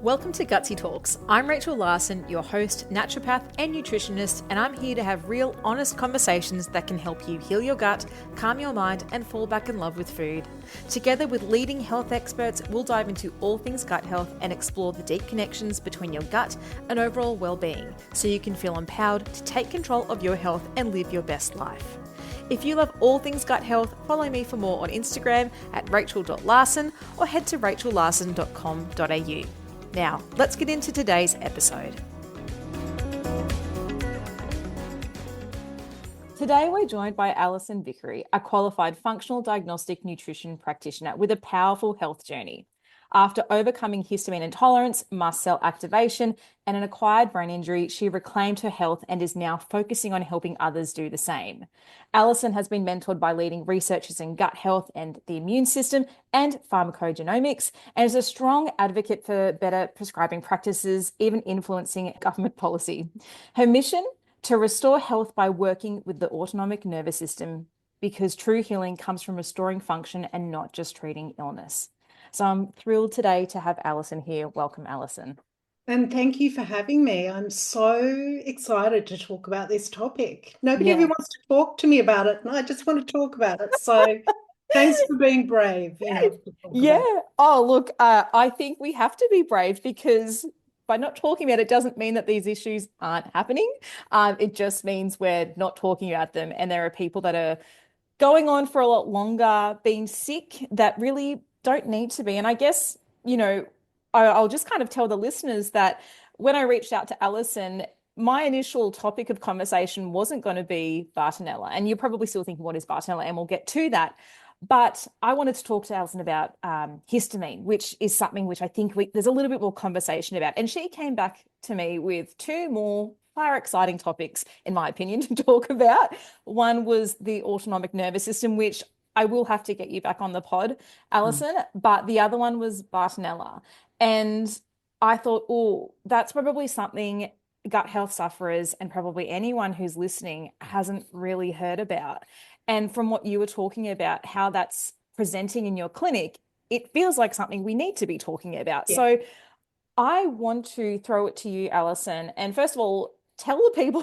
Welcome to Gutsy Talks. I'm Rachel Larson, your host, naturopath and nutritionist, and I'm here to have real, honest conversations that can help you heal your gut, calm your mind, and fall back in love with food. Together with leading health experts, we'll dive into all things gut health and explore the deep connections between your gut and overall well-being, so you can feel empowered to take control of your health and live your best life. If you love all things gut health, follow me for more on Instagram at rachel.larson or head to rachellarson.com.au. Now, let's get into today's episode. Today, we're joined by Alison Vickery, a qualified functional diagnostic nutrition practitioner with a powerful health journey. After overcoming histamine intolerance, mast cell activation, and an acquired brain injury, she reclaimed her health and is now focusing on helping others do the same. Alison has been mentored by leading researchers in gut health and the immune system and pharmacogenomics, and is a strong advocate for better prescribing practices, even influencing government policy. Her mission? To restore health by working with the autonomic nervous system, because true healing comes from restoring function and not just treating illness. So I'm thrilled today to have Alison here. Welcome, Alison. And thank you for having me. I'm so excited to talk about this topic. Nobody ever wants to talk to me about it, and I just want to talk about it. So thanks for being brave. Oh, look, I think we have to be brave, because by not talking about it doesn't mean that these issues aren't happening. It just means we're not talking about them. And there are people that are going on for a lot longer, being sick, that really don't need to be. And I guess, I'll just kind of tell the listeners that when I reached out to Alison, my initial topic of conversation wasn't going to be Bartonella. And you're probably still thinking, what is Bartonella? And we'll get to that. But I wanted to talk to Alison about histamine, which is something which I think there's a little bit more conversation about. And she came back to me with two more far exciting topics, in my opinion, to talk about. One was the autonomic nervous system, which I will have to get you back on the pod, Alison, but the other one was Bartonella. And I thought, oh, that's probably something gut health sufferers and probably anyone who's listening hasn't really heard about. And from what you were talking about, how that's presenting in your clinic, it feels like something we need to be talking about. Yeah. So I want to throw it to you, Alison. And first of all, tell the people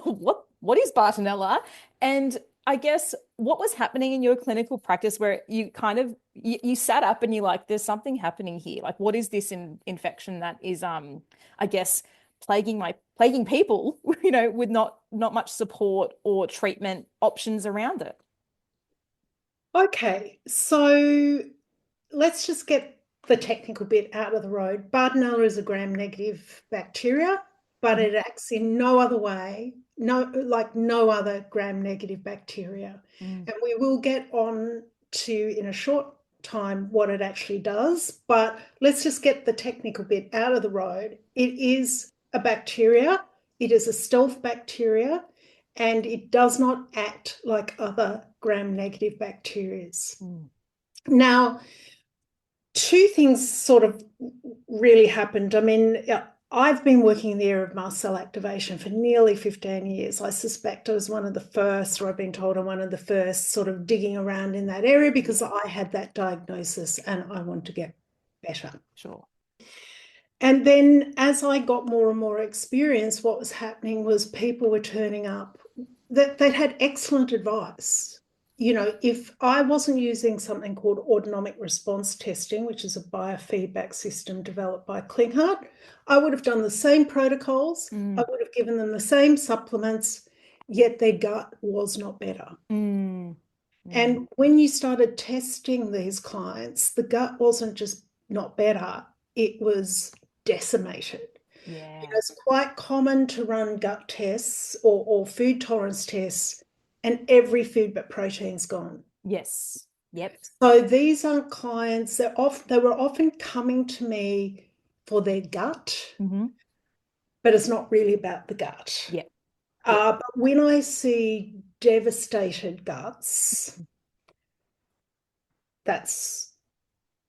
what is Bartonella, and I guess what was happening in your clinical practice where you kind of you sat up and you're like, there's something happening here. Like, what is this infection that is I guess plaguing people, with not much support or treatment options around it? Okay, so let's just get the technical bit out of the road. Bartonella is a gram-negative bacteria, but it acts in no other way, like no other gram-negative bacteria. And we will get on to, in a short time, what it actually does, but let's just get the technical bit out of the road. It is a bacteria. It is a stealth bacteria, and it does not act like other gram-negative bacteria. Now, two things sort of really happened. I mean, I've been working in the area of mast cell activation for nearly 15 years. I suspect I was one of the first, or I've been told I'm one of the first, sort of digging around in that area, because I had that diagnosis and I want to get better. Sure. And then as I got more and more experience, what was happening was people were turning up that they'd had excellent advice. If I wasn't using something called autonomic response testing, which is a biofeedback system developed by Klinghardt, I would have done the same protocols. I would have given them the same supplements, yet their gut was not better. And when you started testing these clients, the gut wasn't just not better, it was decimated. Yeah. It's quite common to run gut tests or food tolerance tests, and every food but protein's gone. Yes. Yep. So these are clients that they were often coming to me for their gut, but it's not really about the gut. Yeah. But when I see devastated guts, that's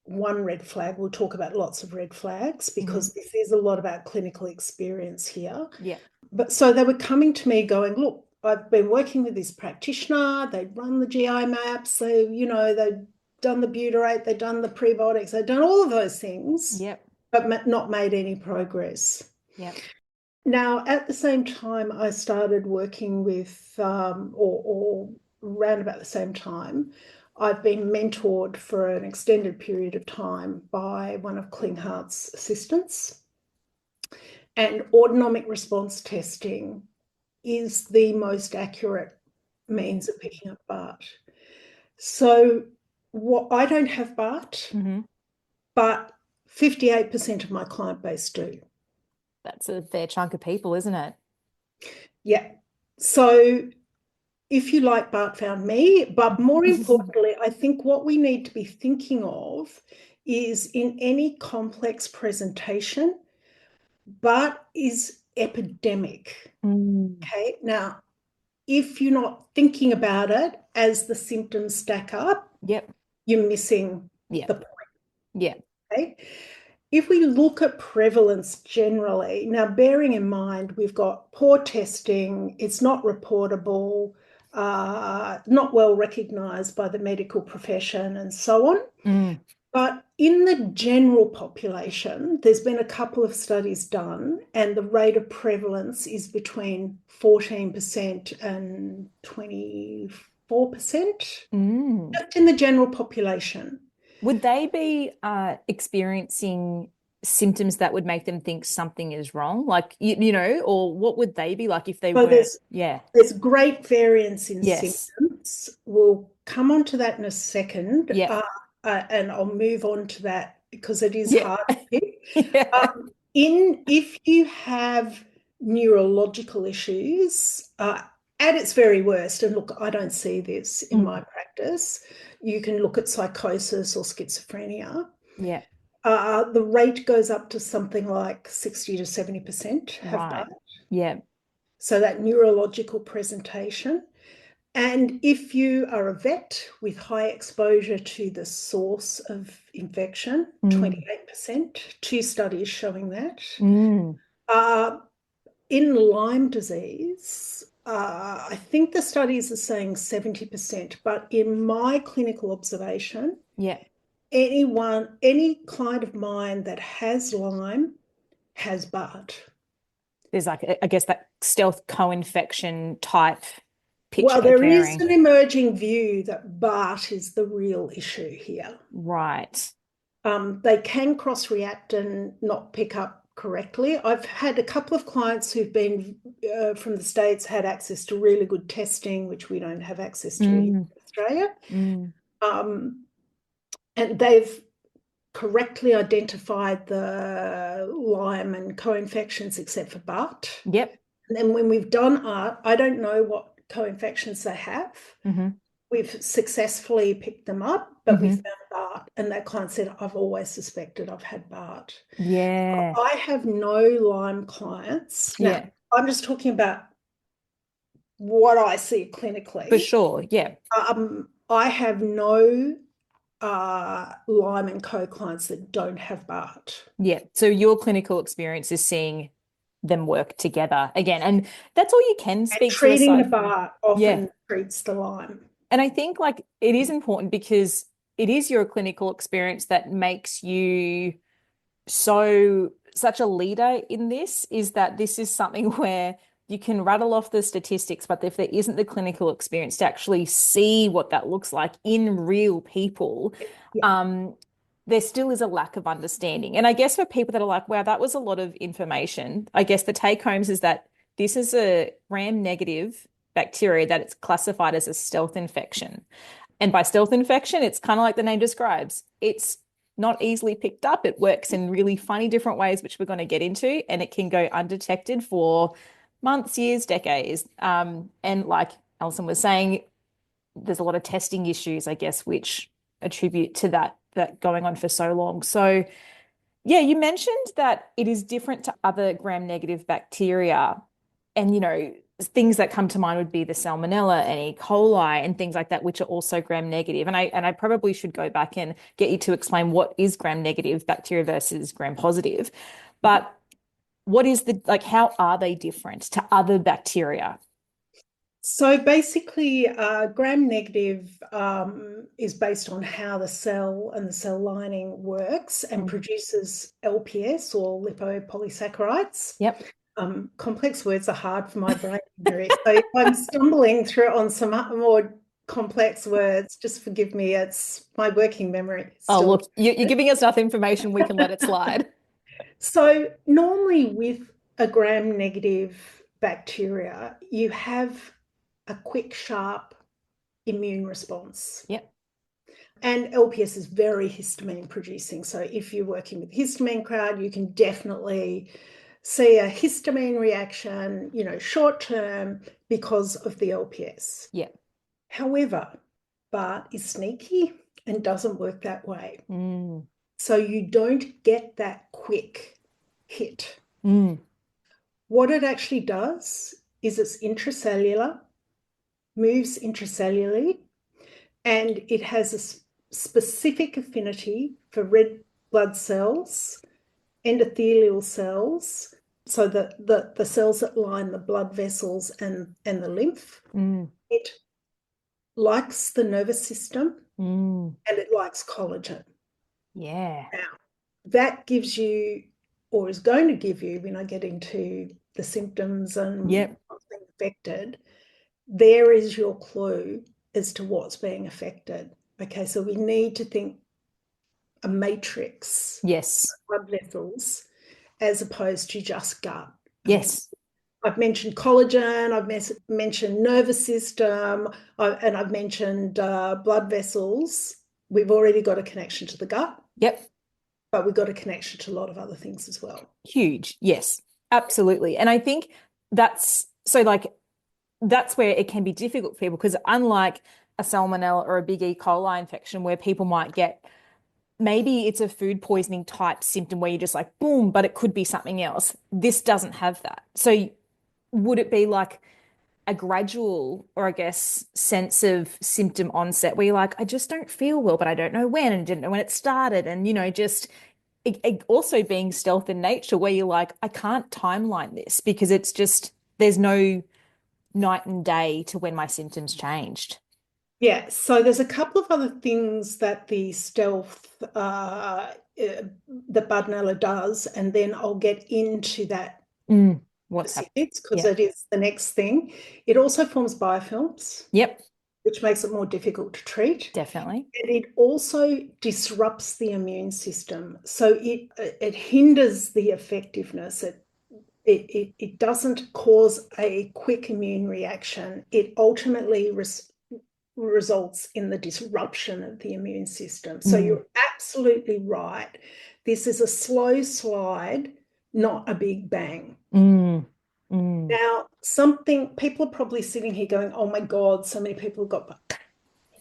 one red flag. We'll talk about lots of red flags, because this is a lot about clinical experience here. Yeah. But so they were coming to me going, look, I've been working with this practitioner, they'd run the GI maps, they'd done the butyrate, they'd done the prebiotics, they'd done all of those things. Yep. but not made any progress. Yep. Now, at the same time, I started working with, or around about the same time, I've been mentored for an extended period of time by one of Klinghart's assistants. And autonomic response testing is the most accurate means of picking up Bart. So, what I don't have Bart, Mm-hmm. but 58% of my client base do. That's a fair chunk of people, isn't it? Yeah. So if you like, Bart found me. But more importantly, I think what we need to be thinking of is in any complex presentation, Bart is epidemic. Mm. Okay. Now, if you're not thinking about it as the symptoms stack up, Yep. you're missing Yeah. the point. Yeah. Okay? If we look at prevalence generally, now bearing in mind we've got poor testing, it's not reportable, not well recognised by the medical profession, and so on. Mm. But in the general population, there's been a couple of studies done, and the rate of prevalence is between 14% and 24%, Mm. just in the general population. Would they be experiencing symptoms that would make them think something is wrong? Like, or what would they be like if they So weren't? Yeah. there's great variance in Yes. symptoms. We'll come on to that in a second, Yeah. and I'll move on to that because it is Yeah. hard to pick. Yeah. If you have neurological issues, at its very worst, and look, I don't see this in my Mm. practice, you can look at psychosis or schizophrenia. Yeah. The rate goes up to something like 60 to 70% have Right. Bart. Yeah. So that neurological presentation. And if you are a vet with high exposure to the source of infection, Mm. 28%, two studies showing that. Mm. Uh, in Lyme disease, I think the studies are saying 70%, but in my clinical observation, Yeah. any client of mine that has Lyme has Bart. There's like, I guess, that stealth co-infection type picture Well, there is occurring. an emerging view that Bart is the real issue here. Right. They can cross-react and not pick up correctly. I've had a couple of clients who've been from the States, had access to really good testing, which we don't have access to in Mm. Australia. Mm. Um, and they've correctly identified the Lyme and co-infections except for Bart. Yep. And then when we've done art, I don't know what co-infections they have. Mm-hmm. We've successfully picked them up, but we Mm-hmm. found Bart. And that client said, I've always suspected I've had Bart. Yeah. I have no Lyme clients. Now, Yeah. I'm just talking about what I see For clinically. sure. Yeah. I have no Lyme and co clients that don't have Bart. Yeah. So your clinical experience is seeing them work together again. And that's all you can And speak to treating the aside from, Bart yeah. often treats the Lyme. And I think like it is important because it is your clinical experience that makes you such a leader in this, is that this is something where you can rattle off the statistics, but if there isn't the clinical experience to actually see what that looks like in real people, Yeah. um, there still is a lack of understanding. And I guess for people that are like, wow, that was a lot of information, I guess the take homes is that this is a gram-negative bacteria that it's classified as a stealth infection. And by stealth infection, it's kind of like the name describes. It's not easily picked up. It works in really funny different ways, which we're going to get into, and it can go undetected for months, years, decades. And like Alison was saying, there's a lot of testing issues, I guess, which attribute to that going on for so long. So yeah, you mentioned that it is different to other gram-negative bacteria. And, things that come to mind would be the Salmonella and E. coli and things like that, which are also gram-negative. And I probably should go back and get you to explain what is gram-negative bacteria versus gram-positive. But what is how are they different to other bacteria? So basically, gram-negative is based on how the cell and the cell lining works and Mm. produces LPS or lipopolysaccharides. Yep. Complex words are hard for my brain, Mary. So if I'm stumbling through on some more complex words, just forgive me. It's my working memory Oh, still. look, you're giving us enough information. We can let it slide. So normally with a gram-negative bacteria, you have a quick, sharp immune response. Yep. And LPS is very histamine producing. So if you're working with histamine crowd, you can definitely see a histamine reaction, short term because of the LPS. Yep. However, Bart is sneaky and doesn't work that way. Mm. So you don't get that quick hit. Mm. What it actually does is it's intracellular, moves intracellularly, and it has a specific affinity for red blood cells, endothelial cells, so the cells that line the blood vessels and the lymph. Mm. It likes the nervous system Mm. and it likes collagen. Yeah. Now, that gives you, or is going to give you, when I get into the symptoms and Yep. what's being affected, there is your clue as to what's being affected. Okay, so we need to think a matrix, Yes. blood vessels, as opposed to just gut. I mean, Yes. I've mentioned collagen, I've mentioned nervous system, and I've mentioned blood vessels. We've already got a connection to the gut, Yep. but we've got a connection to a lot of other things as well. Huge. Yes. Absolutely. And I think that's so like that's where it can be difficult for people because unlike a salmonella or a big E. coli infection where people might get maybe it's a food poisoning type symptom where you're just like boom, but it could be something else. This doesn't have that. So would it be like a gradual or I guess sense of symptom onset where you're like, I just don't feel well, but I don't know when and didn't know when it started. And, just it also being stealth in nature where you're like, I can't timeline this because it's just, there's no night and day to when my symptoms changed. Yeah, so there's a couple of other things that the stealth, that Bartonella does, and then I'll get into that Mm, what's happened? specifics because Yeah. it is the next thing. It also forms biofilms, Yep. which makes it more difficult to treat. Definitely. And it also disrupts the immune system. So it hinders the effectiveness. It doesn't cause a quick immune reaction. It ultimately results in the disruption of the immune system. So Mm, you're absolutely right. This is a slow slide, not a big bang. mm, mm. Now, something people are probably sitting here going, oh my God, so many people have got.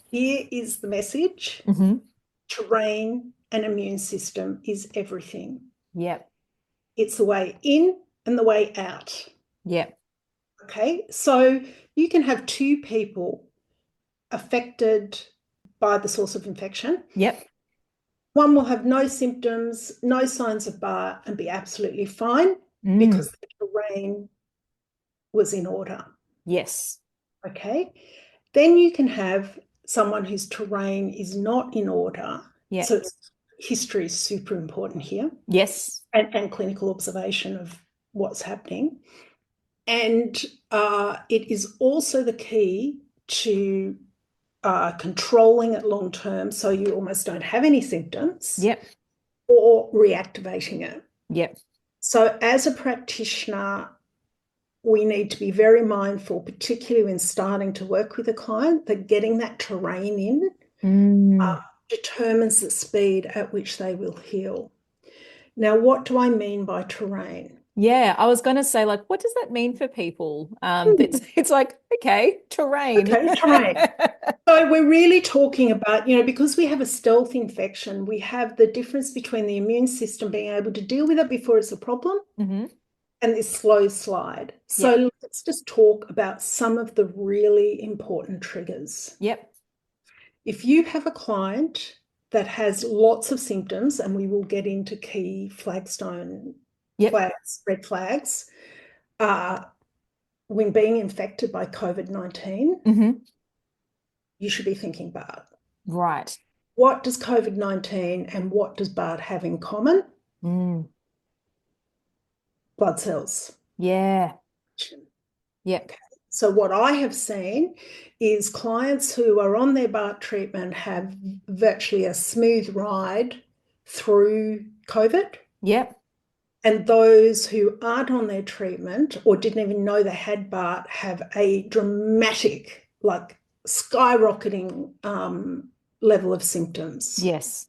Here is the message. Hmm. Terrain and immune system is everything. Yep. It's the way in and the way out. Yep. Okay, so you can have two people affected by the source of infection. Yep. One will have no symptoms, no signs of Bart, and be absolutely fine Mm. because the terrain was in order. Yes. Okay. Then you can have someone whose terrain is not in order. Yep. So history is super important here Yes. and clinical observation of what's happening. And it is also the key to controlling it long term so you almost don't have any symptoms Yep. or reactivating it. Yep. So, as a practitioner, we need to be very mindful, particularly when starting to work with a client, that getting that terrain in Mm. determines the speed at which they will heal. Now, what do I mean by terrain? Yeah, I was going to say, like, what does that mean for people? It's like, okay, terrain. Okay, terrain. So we're really talking about, because we have a stealth infection, we have the difference between the immune system being able to deal with it before it's a problem Hmm. and this slow slide. Yep. So let's just talk about some of the really important triggers. Yep. If you have a client that has lots of symptoms, and we will get into key flagstone Yep. flags, red flags, uh, when being infected by COVID-19, Hmm. you should be thinking Bart. Right. What does COVID-19 and what does Bart have in common? Mm. Blood cells. Yeah. Yep. So what I have seen is clients who are on their Bart treatment have virtually a smooth ride through COVID. Yep. And those who aren't on their treatment or didn't even know they had Bart have a dramatic, like skyrocketing level of symptoms. Yes.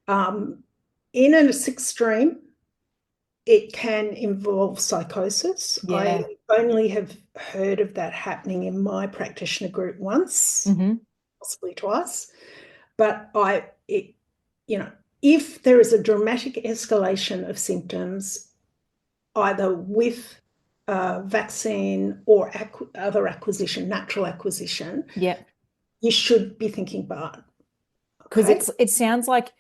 Um, in an extreme, it can involve psychosis. I Yeah. only have heard of that happening in my practitioner group once, Hmm. possibly twice. But you know, if there is a dramatic escalation of symptoms, either with vaccine or other acquisition, natural acquisition, Yep. you should be thinking Bart. Because Okay. it sounds like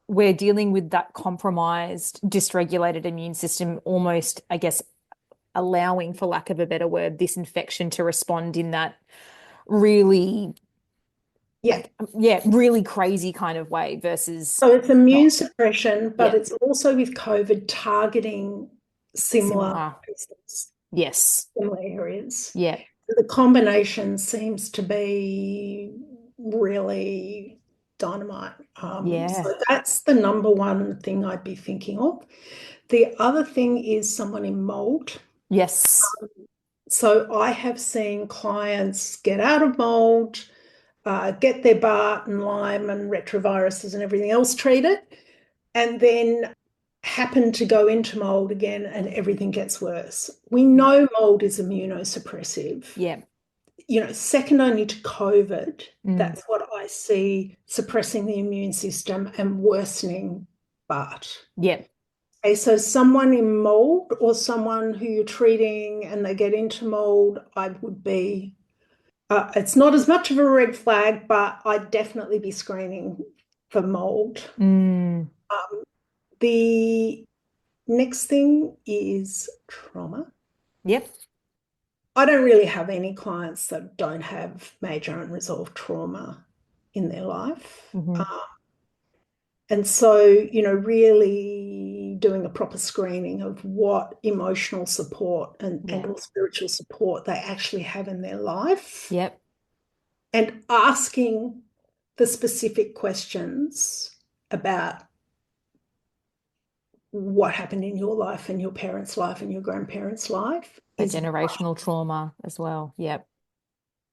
we're dealing with that compromised, dysregulated immune system, almost, I guess, allowing, for lack of a better word, this infection to respond in that really, Yeah. yeah, really crazy kind of way versus So it's immune not. suppression, but Yeah, it's also with COVID targeting similar similar. places, Yes. similar areas. Yeah. The combination seems to be really dynamite. Yeah. So that's the number one thing I'd be thinking of. The other thing is someone in mold. Yes. So I have seen clients get out of mold, get their Bart and Lyme and retroviruses and everything else treated, and then happen to go into mold again and everything gets worse. We know mold is immunosuppressive. Yeah. Second only to COVID, Mm. that's what I see suppressing the immune system and worsening Bart. Yeah. Okay, so someone in mold or someone who you're treating and they get into mold, I would be, it's not as much of a red flag, but I'd definitely be screening for mold. Mm. The next thing is trauma. Yep. I don't really have any clients that don't have major unresolved trauma in their life. Hmm. And so, really doing a proper screening of what emotional support and Yeah. or spiritual support they actually have in their life Yep. and asking the specific questions about what happened in your life and your parents' life and your grandparents' life The is generational trauma as well. Yep.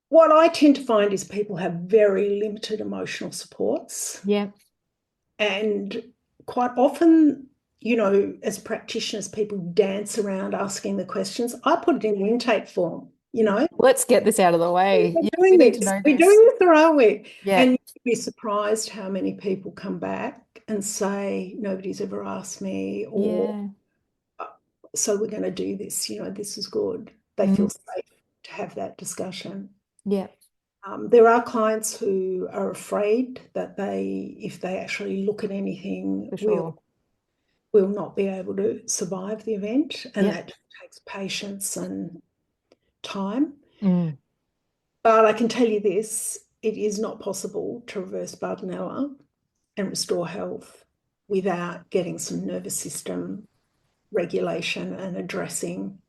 what I tend to find is people have very limited emotional supports. Yep. And quite often, as practitioners, people dance around asking the questions. I put it in the intake form. Let's get this out of the way. We're Yeah, we doing need to this. know We're this. doing this, or are we? Yeah. And you'd be surprised how many people come back and say, nobody's ever asked me, or Yeah. "Uh, so we're going to do this. This is good. They Mm. feel safe to have that discussion. Yeah. There are clients who are afraid that if they actually look at anything, For will sure. will not be able to survive the event, and Yep. that takes patience and time. Mm. But I can tell you this, it is not possible to reverse Bartonella and restore health without getting some nervous system regulation and addressing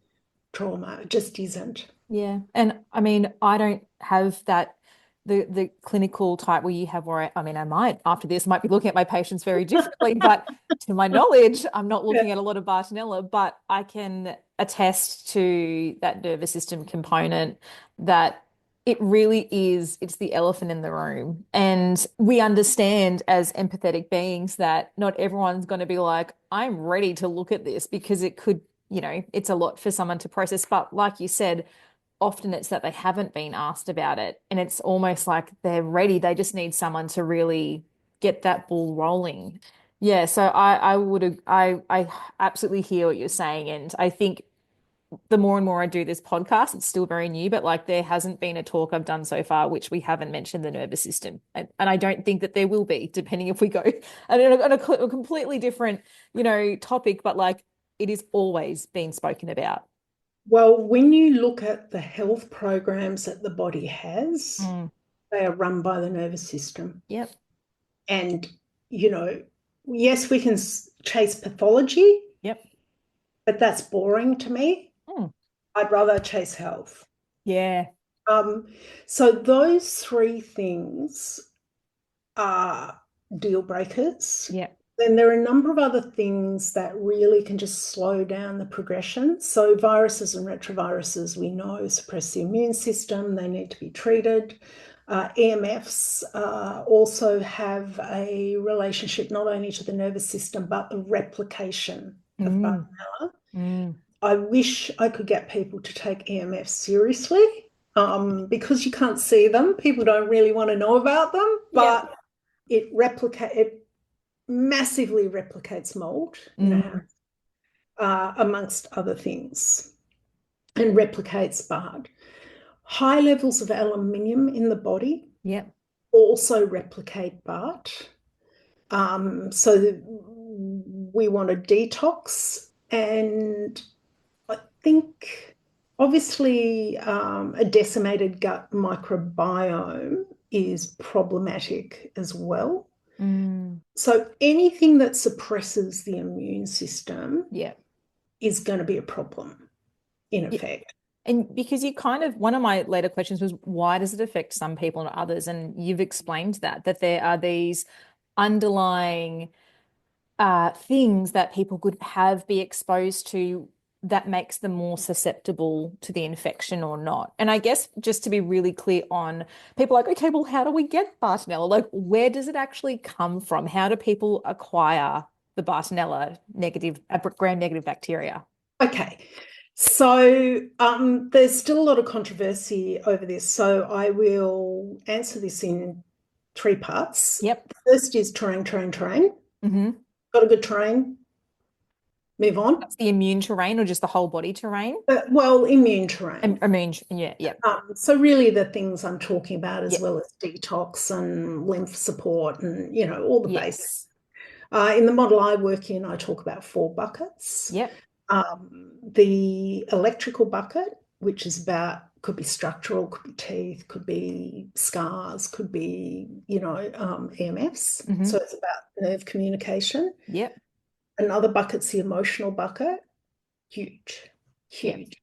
trauma. It just isn't. Yeah. And I mean, I don't have that the clinical type where you have where I mean, I might after this might be looking at my patients very differently, but to my knowledge, I'm not Yeah. looking at a lot of Bartonella, but I can attest to that nervous system component that it really is, it's the elephant in the room. And we understand as empathetic beings that not everyone's going to be like, I'm ready to look at this because it could, it's a lot for someone to process. But like you said, often it's that they haven't been asked about it and it's almost like they're ready. They just need someone to really get that ball rolling. Yeah, so I absolutely hear what you're saying. And I think the more and more I do this podcast, it's still very new, but like there hasn't been a talk I've done so far which we haven't mentioned the nervous system. And I don't think that there will be, depending if we go on a completely different, topic, but like it is always been spoken about. Well, when you look at the health programs that the body has, Mm. they are run by the nervous system. Yep. And, you know, yes, we can chase pathology, Yep. but that's boring to me. Mm. I'd rather chase health. Yeah. Um, so those three things are deal breakers. Yep. Then there are a number of other things that really can just slow down the progression. So viruses and retroviruses, we know, suppress the immune system. They need to be treated. EMFs also have a relationship not only to the nervous system, but the replication of Mm. Bartonella. Mm. I wish I could get people to take EMFs seriously, because you can't see them. People don't really want to know about them, Yep. but it massively replicates mold in a house, Mm. amongst other things, and replicates Bart. High levels of aluminium in the body Yep. also replicate Bart. So we want to detox, and I think obviously a decimated gut microbiome is problematic as well. Mm. So anything that suppresses the immune system Yep. is going to be a problem, in Yeah. effect. And because you kind of, one of my later questions was, why does it affect some people and others? And you've explained that there are these underlying things that people could be exposed to that makes them more susceptible to the infection or not. And I guess just to be really clear on people like, okay, well, how do we get Bartonella? Like, where does it actually come from? How do people acquire the Bartonella negative, gram-negative bacteria? Okay. So there's still a lot of controversy over this. So I will answer this in three parts. Yep. The first is terrain, terrain, terrain. Hmm. Got a good terrain, move on. That's the immune terrain or just the whole body terrain? Well, immune terrain. Immune, yeah, yep, So really the things I'm talking about, as yep, well as detox and lymph support and, all the basics. yes, In the model I work in, I talk about four buckets. yep, The electrical bucket, which is about, could be structural, could be teeth, could be scars, could be, EMFs. hmm, So it's about nerve communication. yep, Another bucket's the emotional bucket, huge, yep, huge.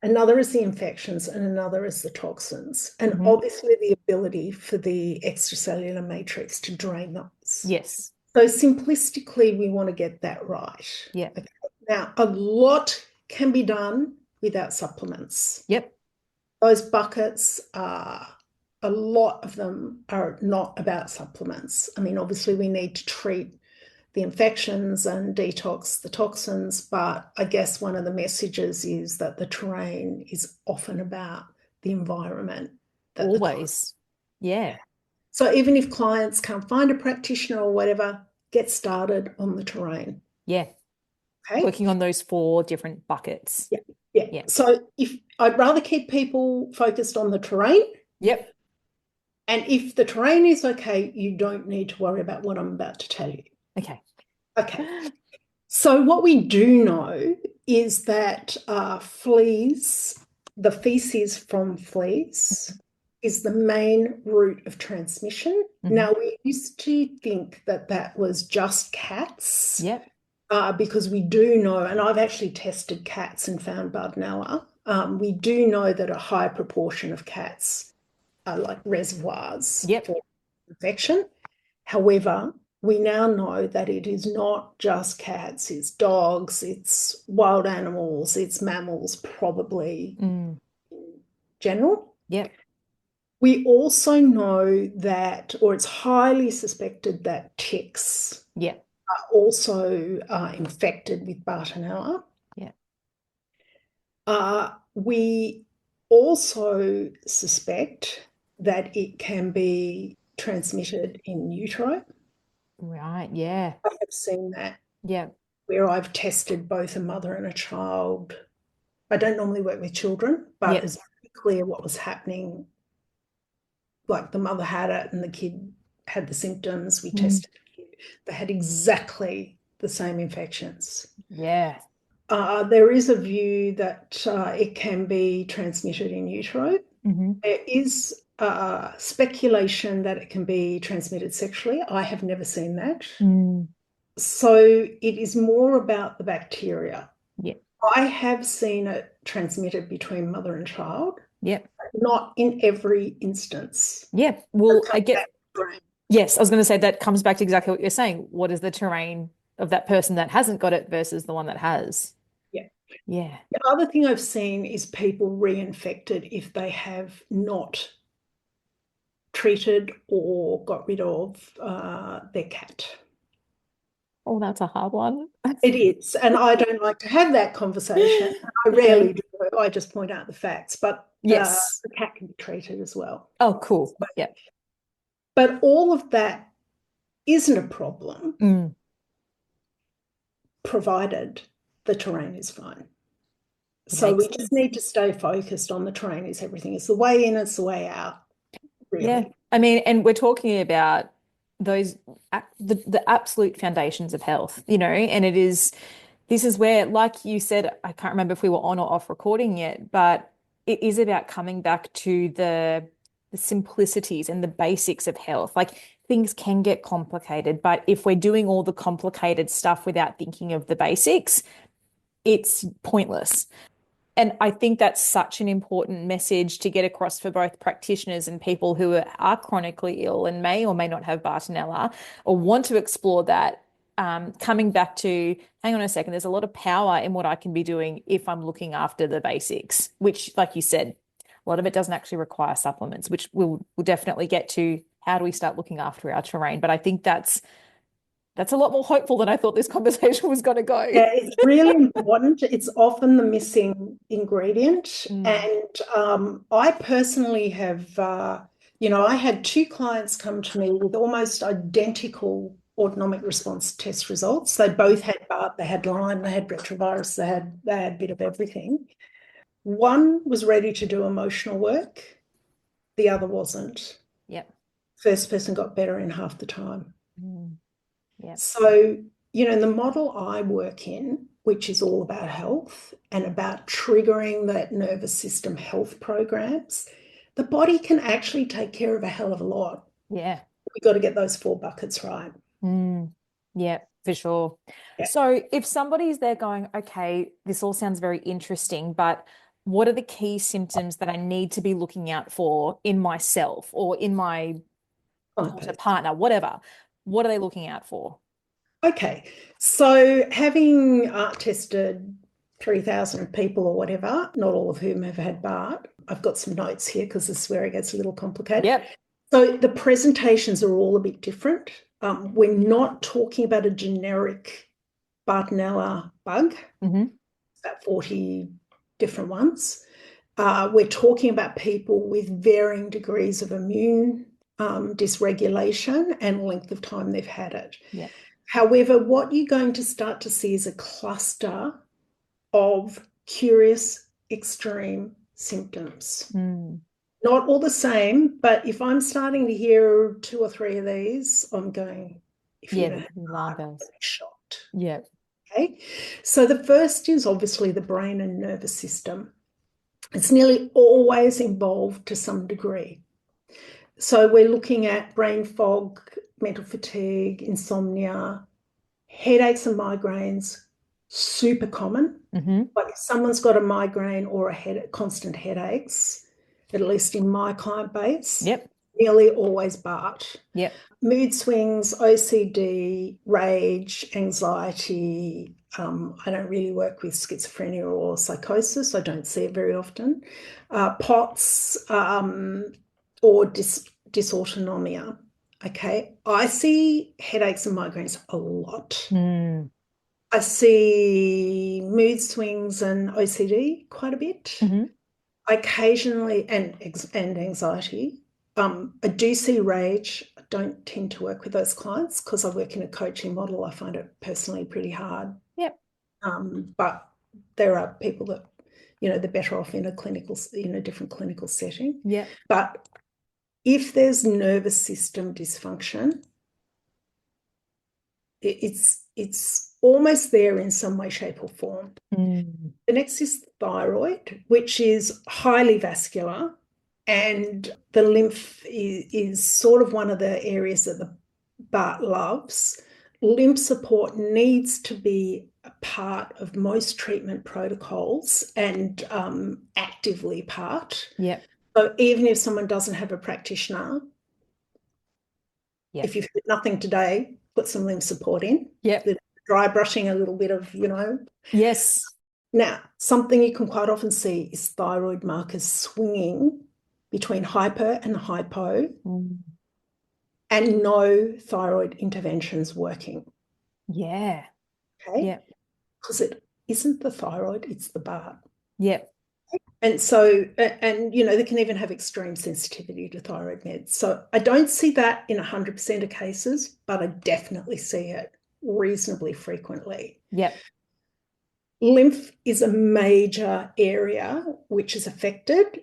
Another is the infections, and another is the toxins. And hmm, obviously, the ability for the extracellular matrix to drain those. yes, So, simplistically, we want to get that right. yep, Okay. Now, a lot can be done without supplements. yep, Those buckets are, a lot of them are not about supplements. I mean, obviously, we need to treat the infections and detox the toxins, but I guess one of the messages is that the terrain is often about the environment that the client. always, yeah, So even if clients can't find a practitioner or whatever, get started on the terrain. yeah, Okay. working on those four different buckets. Yeah. Yeah. Yeah, So if I'd rather keep people focused on the terrain, yep, and if the terrain is okay, you don't need to worry about what I'm about to tell you. okay, Okay. So what we do know is that fleas, the feces from fleas, is the main route of transmission. hmm, Now, we used to think that that was just cats, yep, because we do know, and I've actually tested cats and found Bartonella. We do know that a high proportion of cats are like reservoirs yep, for infection. However, we now know that it is not just cats, it's dogs, it's wild animals, it's mammals, probably mm, in general. yep, We also know that, or it's highly suspected that ticks yep, are also infected with Bartonella. yep, We also suspect that it can be transmitted in utero. right, yeah, I have seen that yep, where I've tested both a mother and a child. I don't normally work with children, but yep, it's pretty clear what was happening. Like the mother had it and the kid had the symptoms. We mm, tested the kid. They had exactly the same infections. yeah, There is a view that it can be transmitted in utero. Hmm. There is speculation that it can be transmitted sexually. I have never seen that. Mm. So it is more about the bacteria. Yeah. I have seen it transmitted between mother and child, Yep. not in every instance. Yep. It Well, I comes get, back to brain. yes, I was going to say that comes back to exactly what you're saying. What is the terrain of that person that hasn't got it versus the one that has? Yeah. Yeah. The other thing I've seen is people reinfected if they have not treated or got rid of their cat. Oh, that's a hard one. It is, and I don't like to have that conversation. I Yeah. rarely do. I just point out the facts, but Yes. the cat can be treated as well. Oh, cool. Yep. But all of that isn't a problem, Mm, provided the terrain is fine. it So makes we just sense. need to stay focused on the terrain is everything. It's the way in, it's the way out, Yeah. really. I mean, and we're talking about those the absolute foundations of health, and this is where, like you said, I can't remember if we were on or off recording yet, but it is about coming back to the simplicities and the basics of health. Like things can get complicated, but if we're doing all the complicated stuff without thinking of the basics, it's pointless. And I think that's such an important message to get across for both practitioners and people who are chronically ill and may or may not have Bartonella or want to explore that. Coming back to, hang on a second, there's a lot of power in what I can be doing if I'm looking after the basics, which, like you said, a lot of it doesn't actually require supplements, which we'll definitely get to. How do we start looking after our terrain? But I think that's a lot more hopeful than I thought this conversation was going to go. Yeah, it's really important. It's often the missing ingredient. Mm. And I personally have, I had two clients come to me with almost identical autonomic response test results. They both had Bart, they had Lyme, they had retrovirus, they had a bit of everything. One was ready to do emotional work, the other wasn't. Yep. First person got better in half the time. Mm. Yep. So, the model I work in, which is all about health and about triggering that nervous system health programs, the body can actually take care of a hell of a lot. Yeah. We've got to get those four buckets right. Mm, yeah, for sure. Yeah. So if somebody's there going, okay, this all sounds very interesting, but what are the key symptoms that I need to be looking out for in myself or in my partner, whatever? What are they looking out for? Okay. So having tested 3,000 people or whatever, not all of whom have had BART, I've got some notes here because this is where it gets a little complicated. Yep. So the presentations are all a bit different. We're not talking about a generic Bartonella bug, Hmm. about 40 different ones. We're talking about people with varying degrees of immune dysregulation and length of time they've had it. Yep. However, what you're going to start to see is a cluster of curious extreme symptoms. Mm. Not all the same, but if I'm starting to hear two or three of these, I'm going, if you Yeah, don't the have alarm heart, bells. I'm shocked. Yeah. Okay. So the first is obviously the brain and nervous system. It's nearly always involved to some degree. So we're looking at brain fog, mental fatigue, insomnia, headaches and migraines, super common. Hmm. Like if someone's got a migraine or constant headaches, at least in my client base, Yep. nearly always Bart. Yep. Mood swings, OCD, rage, anxiety. I don't really work with schizophrenia or psychosis. I don't see it very often. POTS or dysautonomia. Okay. I see headaches and migraines a lot. Mm. I see mood swings and OCD quite a bit. Hmm. I occasionally, and anxiety. I do see rage. I don't tend to work with those clients because I work in a coaching model. I find it personally pretty hard. Yep. But there are people that, they're better off in a different clinical setting. Yep. But if there's nervous system dysfunction, it's it's almost there in some way, shape, or form. Mm. The next is thyroid, which is highly vascular, and the lymph is sort of one of the areas that the Bart loves. Lymph support needs to be a part of most treatment protocols and actively part. Yep. So even if someone doesn't have a practitioner, Yep. if you've got nothing today, put some lymph support in. Yep. Dry brushing, a little bit of, Yes. Now, something you can quite often see is thyroid markers swinging between hyper and hypo, Mm. and no thyroid interventions working. Yeah. Okay. Yep. Because it isn't the thyroid, it's the Bart. Yep. And so, they can even have extreme sensitivity to thyroid meds. So I don't see that in 100% of cases, but I definitely see it reasonably frequently. Yep. Lymph is a major area which is affected.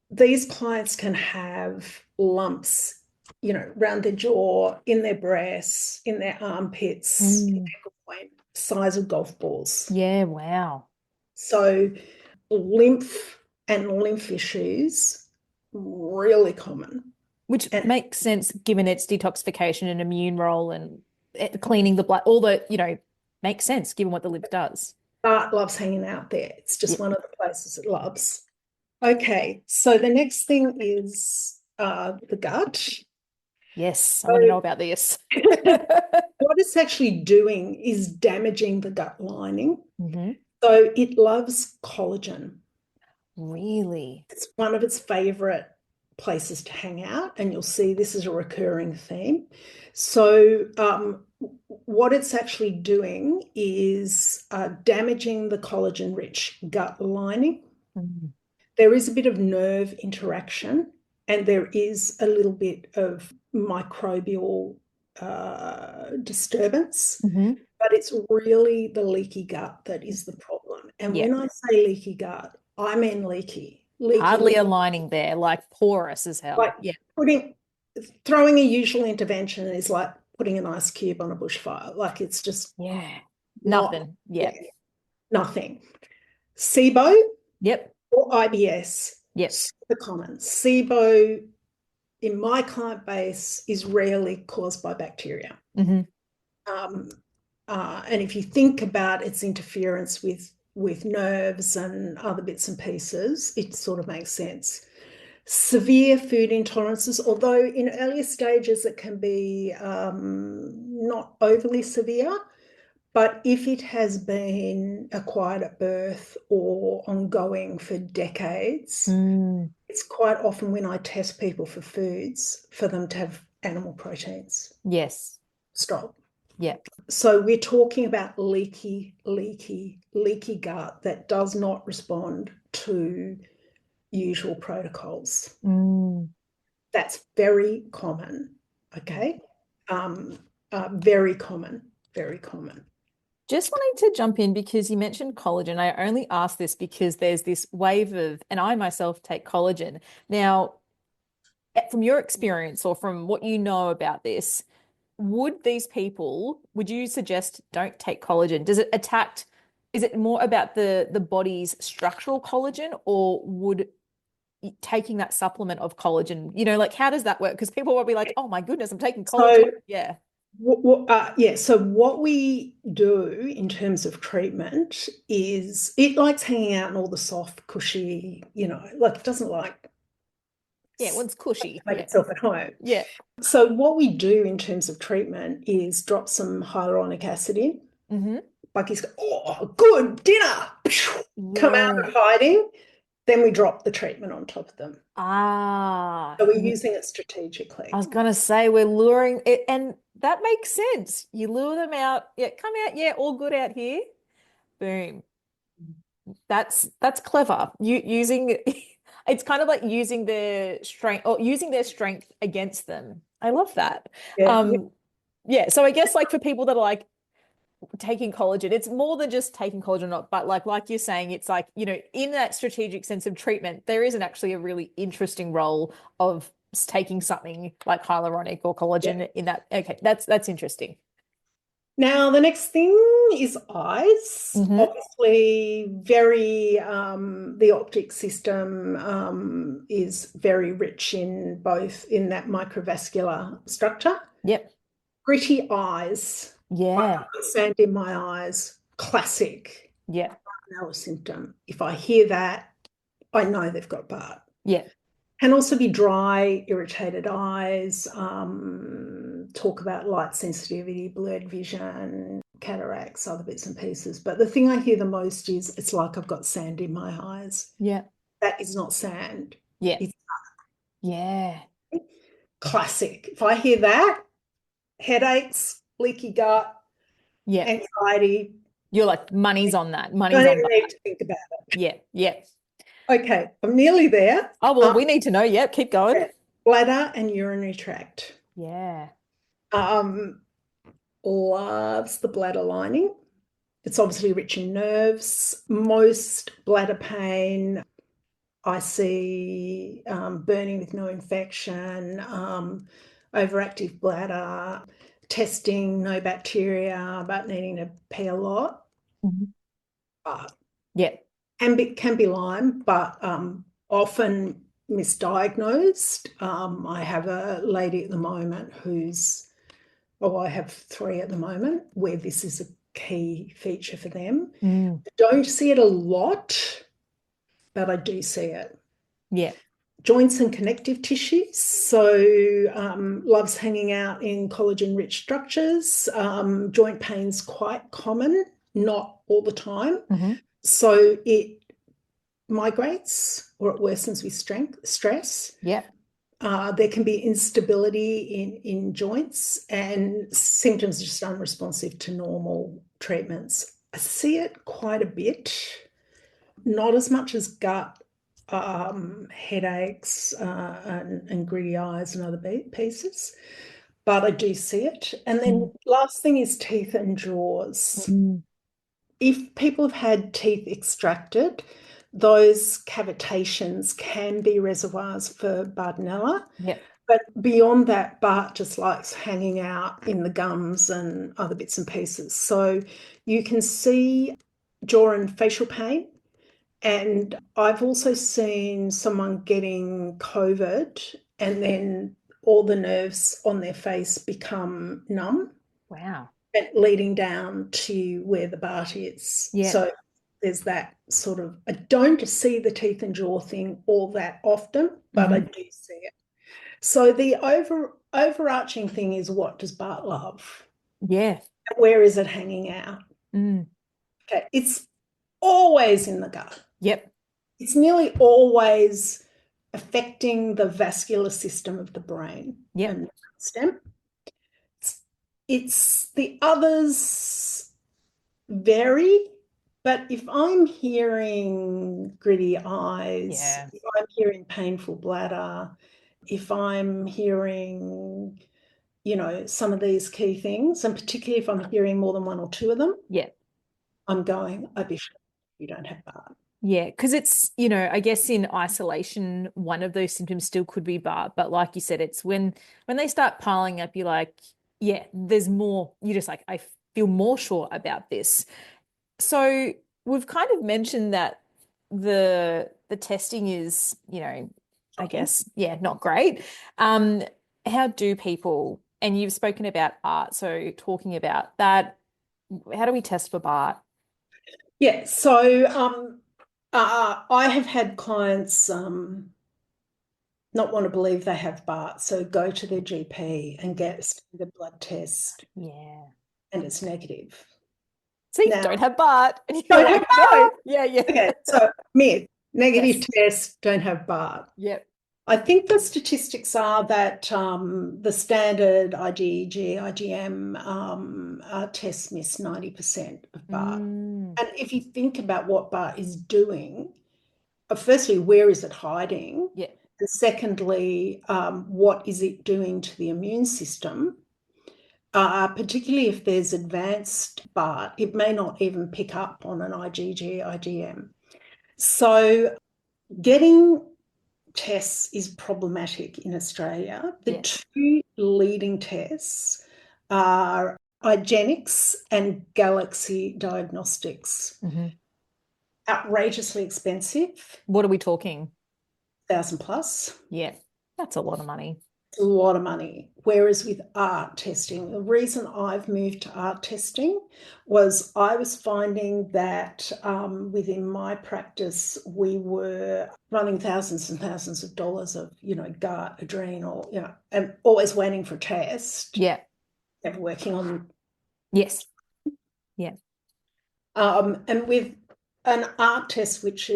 These clients can have lumps, around their jaw, in their breasts, in their armpits, in Mm. their groin, size of golf balls. Yeah. Wow. So lymph and lymph issues, really common. Which And makes sense given its detoxification and immune role and cleaning the blood, all the, makes sense given what the lymph does. Bart loves hanging out there. It's just Yep. one of the places it loves. Okay, so the next thing is the gut. Yes, I want to know So about this. what it's actually doing is damaging the gut lining. Hmm. So it loves collagen. Really? It's one of its favorite places to hang out, and you'll see this is a recurring theme. So what it's actually doing is damaging the collagen-rich gut lining. Mm. There is a bit of nerve interaction, and there is a little bit of microbial disturbance, Hmm. but it's really the leaky gut that is the problem. And Yeah. when I say leaky gut, I mean leaky, leaky, Hardly leaky. a lining there, like porous as hell. Like Yeah. throwing a usual intervention is like putting an ice cube on a bushfire. Like it's just Yeah. not, Nothing. yeah, Yeah. nothing. SIBO Yep. or IBS, Yep. super common. SIBO in my client base is rarely caused by bacteria. Hmm. Um, and if you think about its interference with nerves and other bits and pieces, it sort of makes sense. Severe food intolerances, although in earlier stages it can be not overly severe, but if it has been acquired at birth or ongoing for decades, Mm. it's quite often when I test people for foods for them to have animal proteins. Yes. Stop. Yeah. So we're talking about leaky, leaky, leaky gut that does not respond to usual protocols. Mm. That's very common. Okay. Very common, very common. Just wanting to jump in because you mentioned collagen. I only ask this because there's this wave of, and I myself take collagen. Now, from your experience or from what you know about this, would you suggest don't take collagen? Does it attack, is it more about the body's structural collagen, or would taking that supplement of collagen, like how does that work? Because people will be like, oh my goodness, I'm taking collagen. So, Yeah. yeah, so what we do in terms of treatment is it likes hanging out in all the soft, cushy, like it doesn't like Yeah, one's cushy. make Yeah. itself at home. Yeah. So what we do in terms of treatment is drop some hyaluronic acid in. Hmm. Bucky's go, oh, good dinner. Come out Yeah. of hiding. Then we drop the treatment on top of them. Ah, So we're using it I strategically. was gonna say we're luring it, and that makes sense. You lure them out. Yeah, come out. Yeah, all good out here. Boom. That's clever. You using it's kind of like using their strength or using their strength against them. I love that. Yeah. Um, yeah, so I guess like for people that are like taking collagen, it's more than just taking collagen or not, but like you're saying, it's like, in that strategic sense of treatment, there isn't actually a really interesting role of taking something like hyaluronic or Yeah. collagen in that. Okay, that's interesting. Now, the next thing is eyes. Hmm. Obviously, the optic system is very rich in both in that microvascular structure. Yep. Gritty eyes. I Yeah. have sand in my eyes. Classic Yeah. Bartonella symptom. If I hear that, I know they've got Bart. Yeah. Can also be dry, irritated eyes, talk about light sensitivity, blurred vision, cataracts, other bits and pieces. But the thing I hear the most is it's like I've got sand in my eyes. Yeah. That is not sand. Yeah. It's Yeah. classic. If I hear that, headaches, leaky gut, Yeah. anxiety, You're like, money's on that. Money's don't on even Bart. need to think about Yeah. Yeah. it. Okay, I'm nearly there. Oh, well, we need to know. Yep. Keep going. Bladder and urinary tract. Yeah. Um, Loves the bladder lining. It's obviously rich in nerves. Most bladder pain, I see burning with no infection, overactive bladder, testing, no bacteria, but needing to pee a lot. Mhm. But Yeah. can be Lyme, but often misdiagnosed. I have a lady at the moment I have three at the moment where this is a key feature for them. Mm. I don't see it a lot, but I do see it. Yeah. Joints and connective tissues. So, loves hanging out in collagen-rich structures. Joint pain's quite common, not all the time. Hmm. So it migrates or it worsens with stress. Yeah. There can be instability in joints and symptoms just unresponsive to normal treatments. I see it quite a bit, not as much as gut headaches and gritty eyes and other pieces, but I do see it. And then Mm. last thing is teeth and jaws. Mm. If people have had teeth extracted, those cavitations can be reservoirs for Bartonella. Yeah. But beyond that, Bart just likes hanging out in the gums and other bits and pieces. So you can see jaw and facial pain. And I've also seen someone getting COVID and then all the nerves on their face become numb Wow. and leading down to where the Bart is. Yeah. So there's that sort of, I don't see the teeth and jaw thing all that often, but I Hmm. do see it. So the overarching thing is, what does Bart love? Yeah. Where is it hanging out? Mm. Okay, it's always in the gut. Yep. It's nearly always affecting the vascular system of the brain Yep. and stem. It's the others vary, but if I'm hearing gritty eyes, Yeah. if I'm hearing painful bladder, if I'm hearing some of these key things, and particularly if I'm hearing more than one or two of them, Yeah. I'm going, I'd be sure you don't have that. Yeah, because it's, I guess in isolation, one of those symptoms still could be Bart, but like you said, it's when they start piling up, you're like, yeah, there's more. You're just like, I feel more sure about this. So we've kind of mentioned that the testing is, I Shocking. guess, yeah, not great. Um, how do people, and you've spoken about art, so talking about that, how do we test for Bart? Yeah, so I have had clients not want to believe they have Bart, so go to their GP and get a standard blood test, Yeah. and it's negative. See, Now, don't have Bart. And you're don't have like, no. Bart. Yeah, yeah. Okay, so myth, negative Yes. test, don't have Bart. Yep. I think the statistics are that the standard IgG, IgM tests miss 90% of Bart. Mm, And if you think about what Bart is doing, firstly, where is it hiding? yeah. And secondly, what is it doing to the immune system? Particularly if there's advanced Bart, it may not even pick up on an IgG, IgM. So getting tests is problematic in Australia. The Yeah. two leading tests are Igenics and Galaxy Diagnostics. Hmm. Outrageously expensive, What are we talking? 1,000 plus. Yeah, that's a lot of money. A lot of money. Whereas with art testing, the reason I've moved to art testing was I was finding that within my practice, we were running thousands and thousands of dollars of, gut, adrenal, and always waiting for a test, Yeah. never working on. Yes. Yeah. And with an art test, which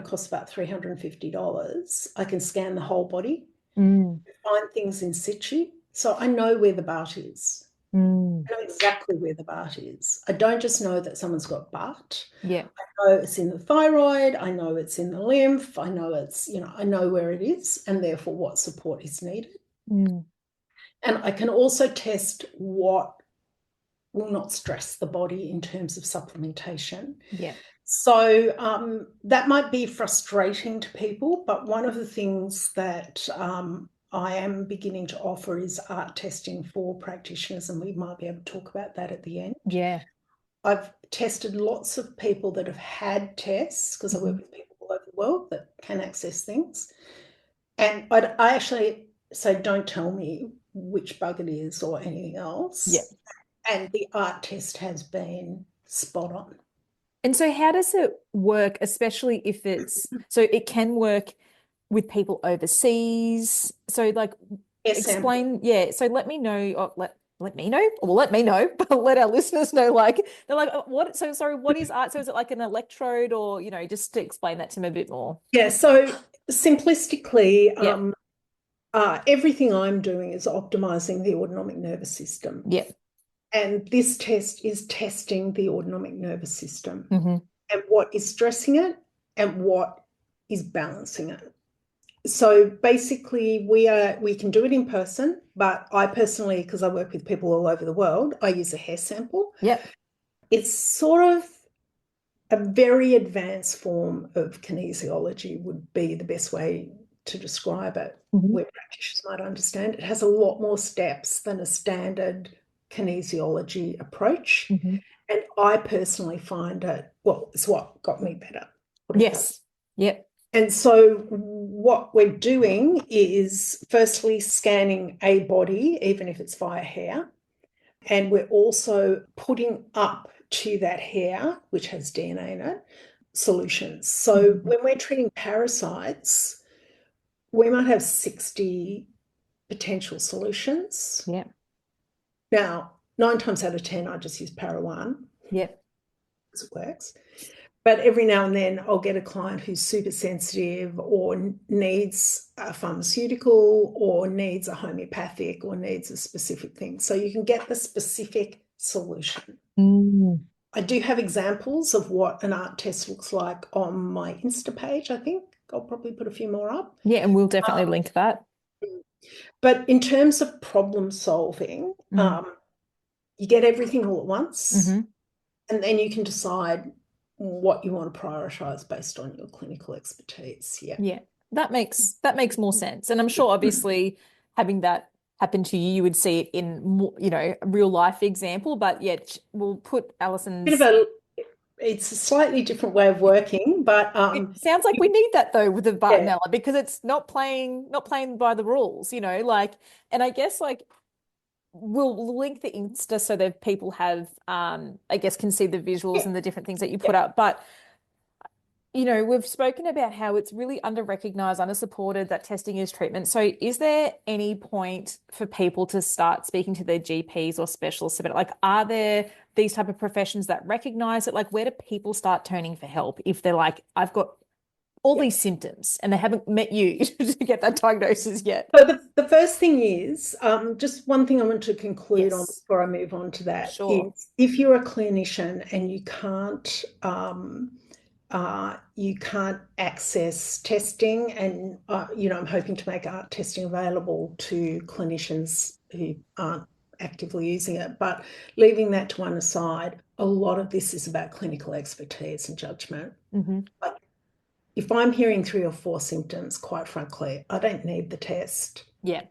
costs about $350, I can scan the whole body, Mm. find things in situ. So I know where the Bart is. Mm. I know exactly where the Bart is. I don't just know that someone's got Bart. Yeah. I know it's in the thyroid. I know it's in the lymph. I know I know where it is and therefore what support is needed. Mm. And I can also test what will not stress the body in terms of supplementation. Yeah. So that might be frustrating to people, but one of the things that I am beginning to offer is art testing for practitioners, and we might be able to talk about that at the end. Yeah. I've tested lots of people that have had tests because I work with people all over the world that can access things. And I actually say, don't tell me which bug it is or anything else. Yeah. And the art test has been spot on. And so how does it work, especially if so it can work with people overseas. So like Air sample. explain, yeah. So let me know, or let me know, or let me know, but let our listeners know, like they're like, what? So sorry, what is art? So is it like an electrode, or just to explain that to me a bit more? Yeah, so simplistically, Yep. everything I'm doing is optimizing the autonomic nervous system. Yep. And this test is testing the autonomic nervous system Hmm. and what is stressing it and what is balancing it. So basically, we can do it in person, but I personally, because I work with people all over the world, I use a hair sample. Yep. It's sort of a very advanced form of kinesiology would be the best way to describe it, Hmm. where practitioners might understand. It has a lot more steps than a standard kinesiology approach. Hmm. And I personally find it's what got me better. Yes. Yep. And so what we're doing is firstly scanning a body, even if it's via hair. And we're also putting up to that hair, which has DNA in it, solutions. So when we're treating parasites, we might have 60 potential solutions. Yep. Now, 9 times out of 10, I just use para one Yep. because it works. But every now and then I'll get a client who's super sensitive or needs a pharmaceutical or needs a homeopathic or needs a specific thing. So you can get the specific solution. Mm. I do have examples of what an art test looks like on my Insta page, I think. I'll probably put a few more up. Yeah, and we'll definitely link that. But in terms of problem solving, Mm. you get everything all at once, Hmm. and then you can decide what you want to prioritize based on your clinical expertise. Yeah. Yeah, that makes more sense. And I'm sure obviously having that happen to you, you would see it in more, a real life example. But yeah, we'll put Bit of Alison's. a It's a slightly different way of working, but It sounds like we need that though with the yeah, Bartonella because it's not playing by the rules, like, and I guess like we'll link the Insta so that people have I guess can see the visuals yeah, and the different things that you yeah. put up. But we've spoken about how it's really under-recognized, under-supported that testing is treatment. So is there any point for people to start speaking to their GPs or specialists about it? Like, are there these type of professions that recognize it? Like, where do people start turning for help if they're like, I've got all Yeah. these symptoms and they haven't met you to get that diagnosis yet? So the first thing is just one thing I want to conclude on Yes, before I move on to that sure. is if you're a clinician and you can't access testing, and I'm hoping to make art testing available to clinicians who aren't actively using it. But leaving that to one aside, a lot of this is about clinical expertise and judgment. Hmm. Like if I'm hearing 3 or 4 symptoms, quite frankly, I don't need the test. Yeah.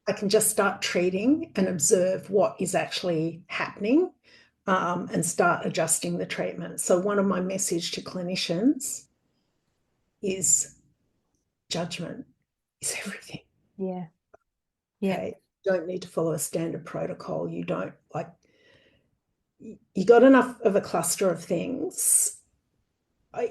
I can just start treating and observe what is actually happening, and start adjusting the treatment. So one of my message to clinicians is judgment is everything. Yeah. Yeah. Okay. You don't need to follow a standard protocol. You don't like, you got enough of a cluster of things.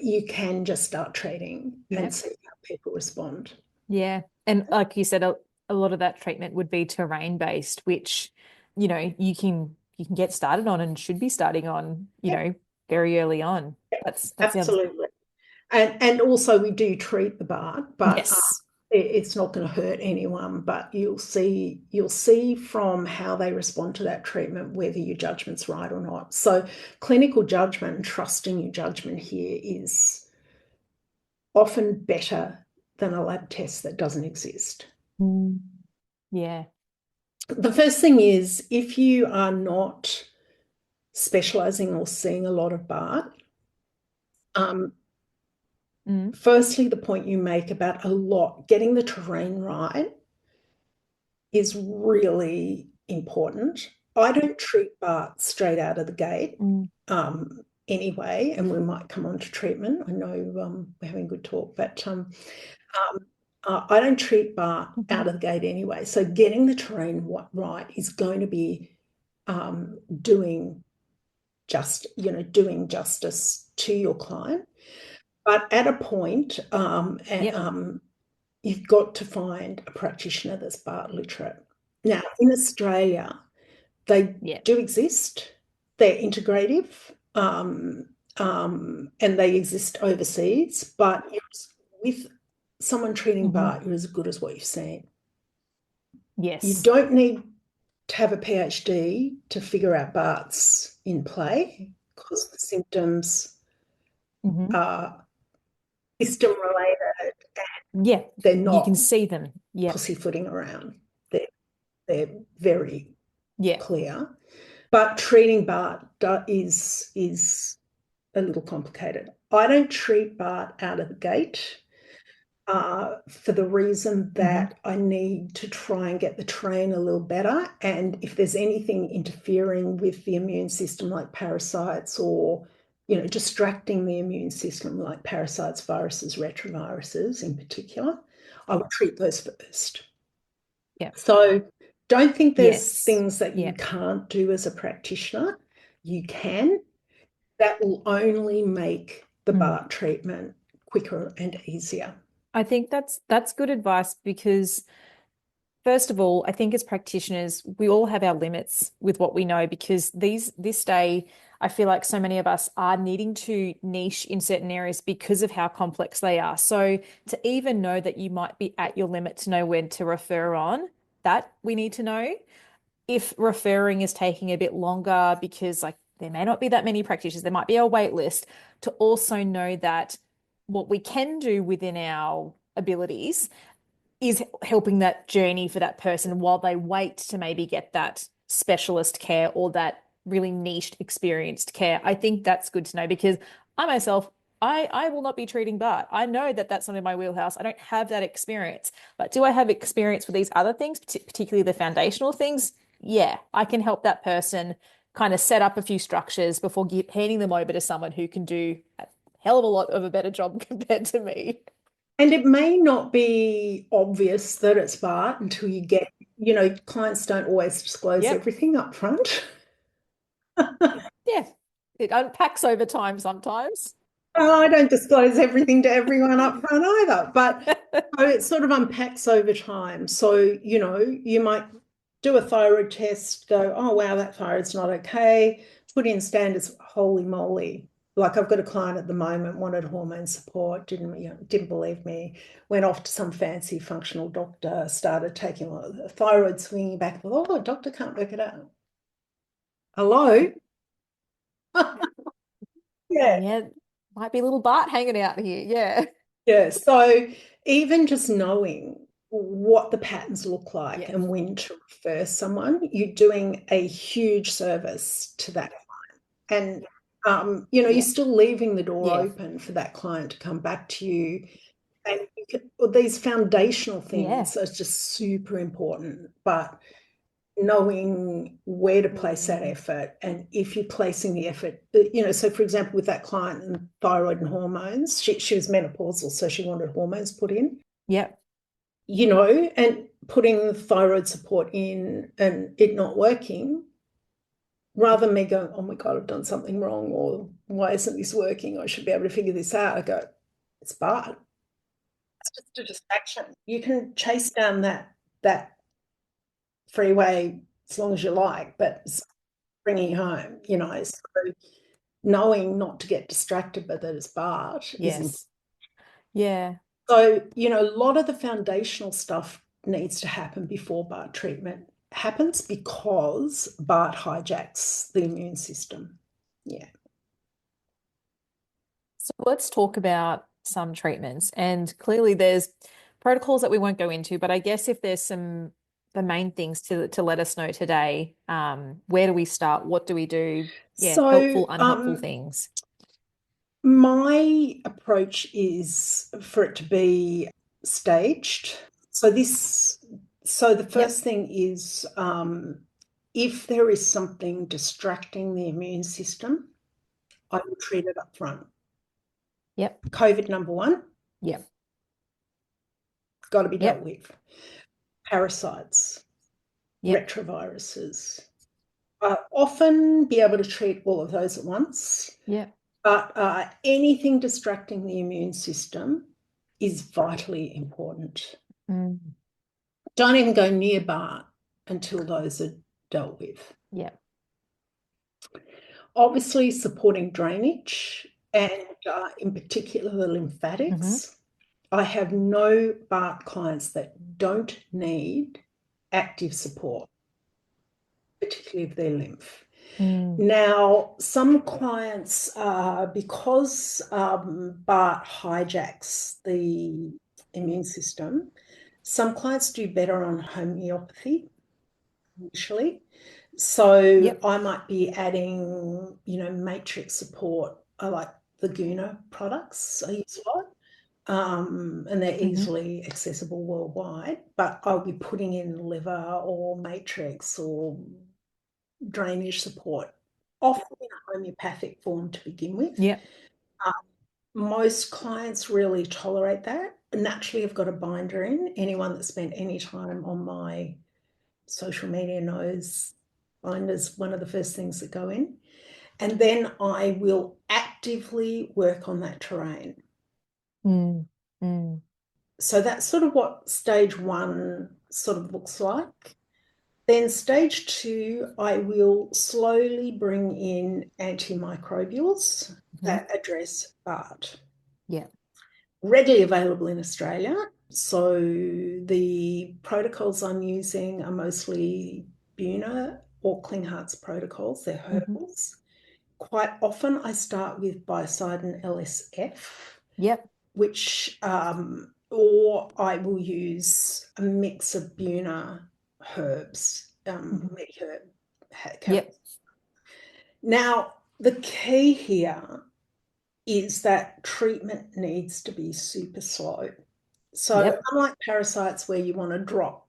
You can just start treating Yeah. and see how people respond. Yeah. And like you said, a lot of that treatment would be terrain based, which, you can get started on and should be starting on, Yep. very early on. That sounds Absolutely. And also we do treat the Bart, but yes. it's not going to hurt anyone. But you'll see from how they respond to that treatment whether your judgment's right or not. So clinical judgment and trusting your judgment here is often better than a lab test that doesn't exist. Mm. Yeah. The first thing is if you are not specializing or seeing a lot of Bart, um, Mm. firstly, the point you make about a lot, getting the terrain right is really important. I don't treat Bart straight out of the gate, Mm. anyway, and we might come on to treatment. I know we're having a good talk, but I don't treat Bart out Mhm. of the gate anyway. So getting the terrain right is going to be doing doing justice to your client. But at a point, Yep. you've got to find a practitioner that's Bart literate. Now, in Australia, they Yeah. do exist. They're integrative, and they exist overseas. But with someone treating Hmm. Bart, you're as good as what you've seen. You Yes. don't need to have a PhD to figure out Bart's in play because the symptoms Hmm. are system related. Yeah. They're You can not see them. Yep. pussyfooting around. They're very Yeah. clear. But treating Bart is a little complicated. I don't treat Bart out of the gate, for the reason Hmm. that I need to try and get the train a little better. And if there's anything interfering with the immune system, like parasites, or distracting the immune system, like parasites, viruses, retroviruses in particular, I would treat those first. Yeah. So don't think there's Yes. things that you Yeah. can't do as a practitioner. You can. That will only make the Mm. Bart treatment quicker and easier. I think that's good advice because first of all, I think as practitioners, we all have our limits with what we know because this day, I feel like so many of us are needing to niche in certain areas because of how complex they are. So to even know that you might be at your limit to know when to refer on, that we need to know. If referring is taking a bit longer because like there may not be that many practitioners, there might be a wait list, to also know that what we can do within our abilities is helping that journey for that person while they wait to maybe get that specialist care or that really niched experienced care. I think that's good to know because I myself, I will not be treating Bart. I know that that's not in my wheelhouse. I don't have that experience. But do I have experience with these other things, particularly the foundational things? Yeah, I can help that person kind of set up a few structures before handing them over to someone who can do a hell of a lot of a better job compared to me. And it may not be obvious that it's Bart until clients don't always disclose Yep. everything up front. Yeah, it unpacks over time sometimes. I don't disclose everything to everyone up front either, but it sort of unpacks over time. So, you might do a thyroid test, go, oh, wow, that thyroid's not okay. Put in standards, holy moly. Like I've got a client at the moment, wanted hormone support, didn't believe me, went off to some fancy functional doctor, started taking the thyroid swinging back. Oh, doctor can't work it out. Hello? Yeah. Yeah, might be a little Bart hanging out here. Yeah. Yeah, so even just knowing what the patterns look like Yes. and when to refer someone, you're doing a huge service to that client. And you're Yeah. still leaving the door Yeah. open for that client to come back to you And well, these foundational Yeah. things are just super important, but knowing where to place that effort, and if you're placing the effort, so for example, with that client and thyroid and hormones, she was menopausal, so she wanted hormones put in, Yep. and putting thyroid support in and it not working, rather than me going, oh my God, I've done something wrong, or why isn't this working? I should be able to figure this out. I go, it's Bart. It's just a distraction. You can chase down that freeway as long as you like, but it's bringing you home, So knowing not to get distracted by that as Bart is important. Yes. Yeah. So, a lot of the foundational stuff needs to happen before Bart treatment happens because Bart hijacks the immune system. Yeah. So let's talk about some treatments. And clearly there's protocols that we won't go into, but I guess if there's the main things to let us know today, where do we start? What do we do? Yeah, So, helpful, unhelpful things. my approach is for it to be staged. So the Yep. first thing is if there is something distracting the immune system, I will treat it up front. Yep. COVID number one, Yep. got to be dealt Yep. with. Parasites, Yep. retroviruses. Often be able to treat all of those at once, Yep. but anything distracting the immune system is vitally important. Mm. Don't even go near Bart until those are dealt with. Yep. Obviously, supporting drainage and in particular the Mm-hmm. lymphatics. I have no Bart clients that don't need active support, particularly of their lymph. Mm. Now, some clients, because Bart hijacks the immune system, some clients do better on homeopathy initially. So Yep. I might be adding, matrix support. I like the Guna products. I use a lot. And they're Mm-hmm. easily accessible worldwide, but I'll be putting in liver or matrix or drainage support, often in a homeopathic form to begin with. Yep. Um, most clients really tolerate that. Naturally, I've got a binder in. Anyone that spent any time on my social media knows binders one of the first things that go in. And then I will actively work on that terrain. Mm. Mm. So that's sort of what stage one sort of looks like. Then stage two, I will slowly bring in antimicrobials Mm-hmm. that address Bart. Yeah. Readily available in Australia. So the protocols I'm using are mostly Buna or Klinghart's protocols, they're Mm-hmm. herbals. Quite often I start with Biocidin LSF, Yep. which, or I will use a mix of Buna herbs, Mm-hmm. herb. Yep. Now, the key here is that treatment needs to be super slow. So Yep. unlike parasites where you want to drop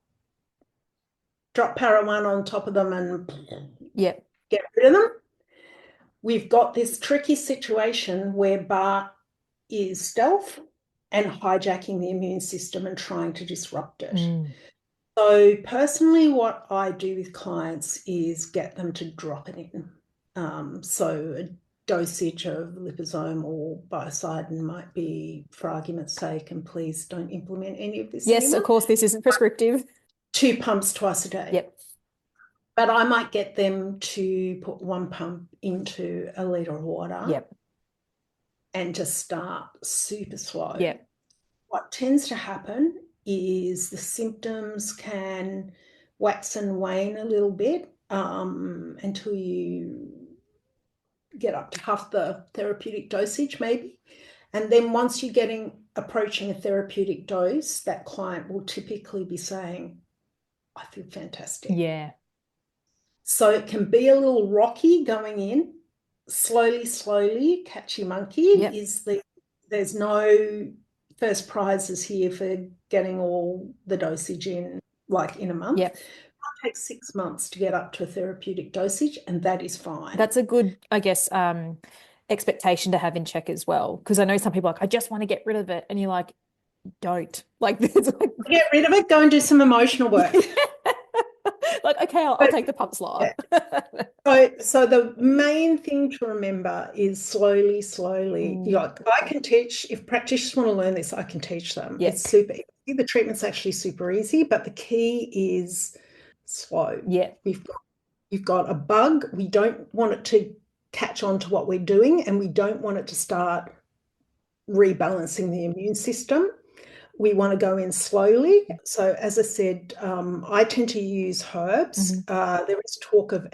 para one on top of them and Yep. get rid of them, we've got this tricky situation where Bart is stealth and hijacking the immune system and trying to disrupt it. Mm. So personally, what I do with clients is get them to drop it in. So a dosage of liposome or biocidin might be, for argument's sake, and please don't implement any of this Yes, of anymore, course, this isn't prescriptive. 2 pumps twice a day. Yep. But I might get them to put 1 pump into a litre of water Yep. and to start super slow. Yep. What tends to happen is the symptoms can wax and wane a little bit until you get up to half the therapeutic dosage, maybe. And then once you're approaching a therapeutic dose, that client will typically be saying, I feel fantastic. Yeah. So it can be a little rocky going in, slowly, catchy monkey Yep. there's no first prizes here for getting all the dosage in like in a month. Yeah. It takes 6 months to get up to a therapeutic dosage, and that is fine. That's a good, I guess, expectation to have in check as well. Because I know some people are like, I just want to get rid of it. And you're like, don't. Like, it's like, Get rid of it, go and do some emotional work. like, okay, I'll But take the pump slower. yeah. So the main thing to remember is slowly, like I can teach, if practitioners want to learn this, I can teach them. Yeah. It's super easy. The treatment's actually super easy, but the key is slow. Yeah. You've got a bug. We don't want it to catch on to what we're doing, and we don't want it to start rebalancing the immune system. We want to go in slowly. So, as I said, I tend to use herbs. There is talk of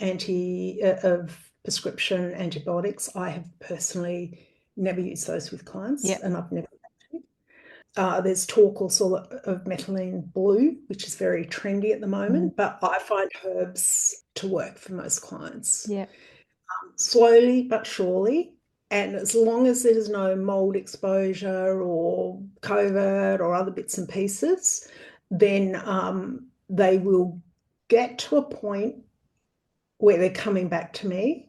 prescription antibiotics. I have personally never used those with clients, Yeah. and I've never. There's talk also of methylene blue, which is very trendy at the moment, but I find herbs to work for most clients. Yeah. Slowly but surely. And as long as there's no mold exposure or COVID or other bits and pieces, then they will get to a point where they're coming back to me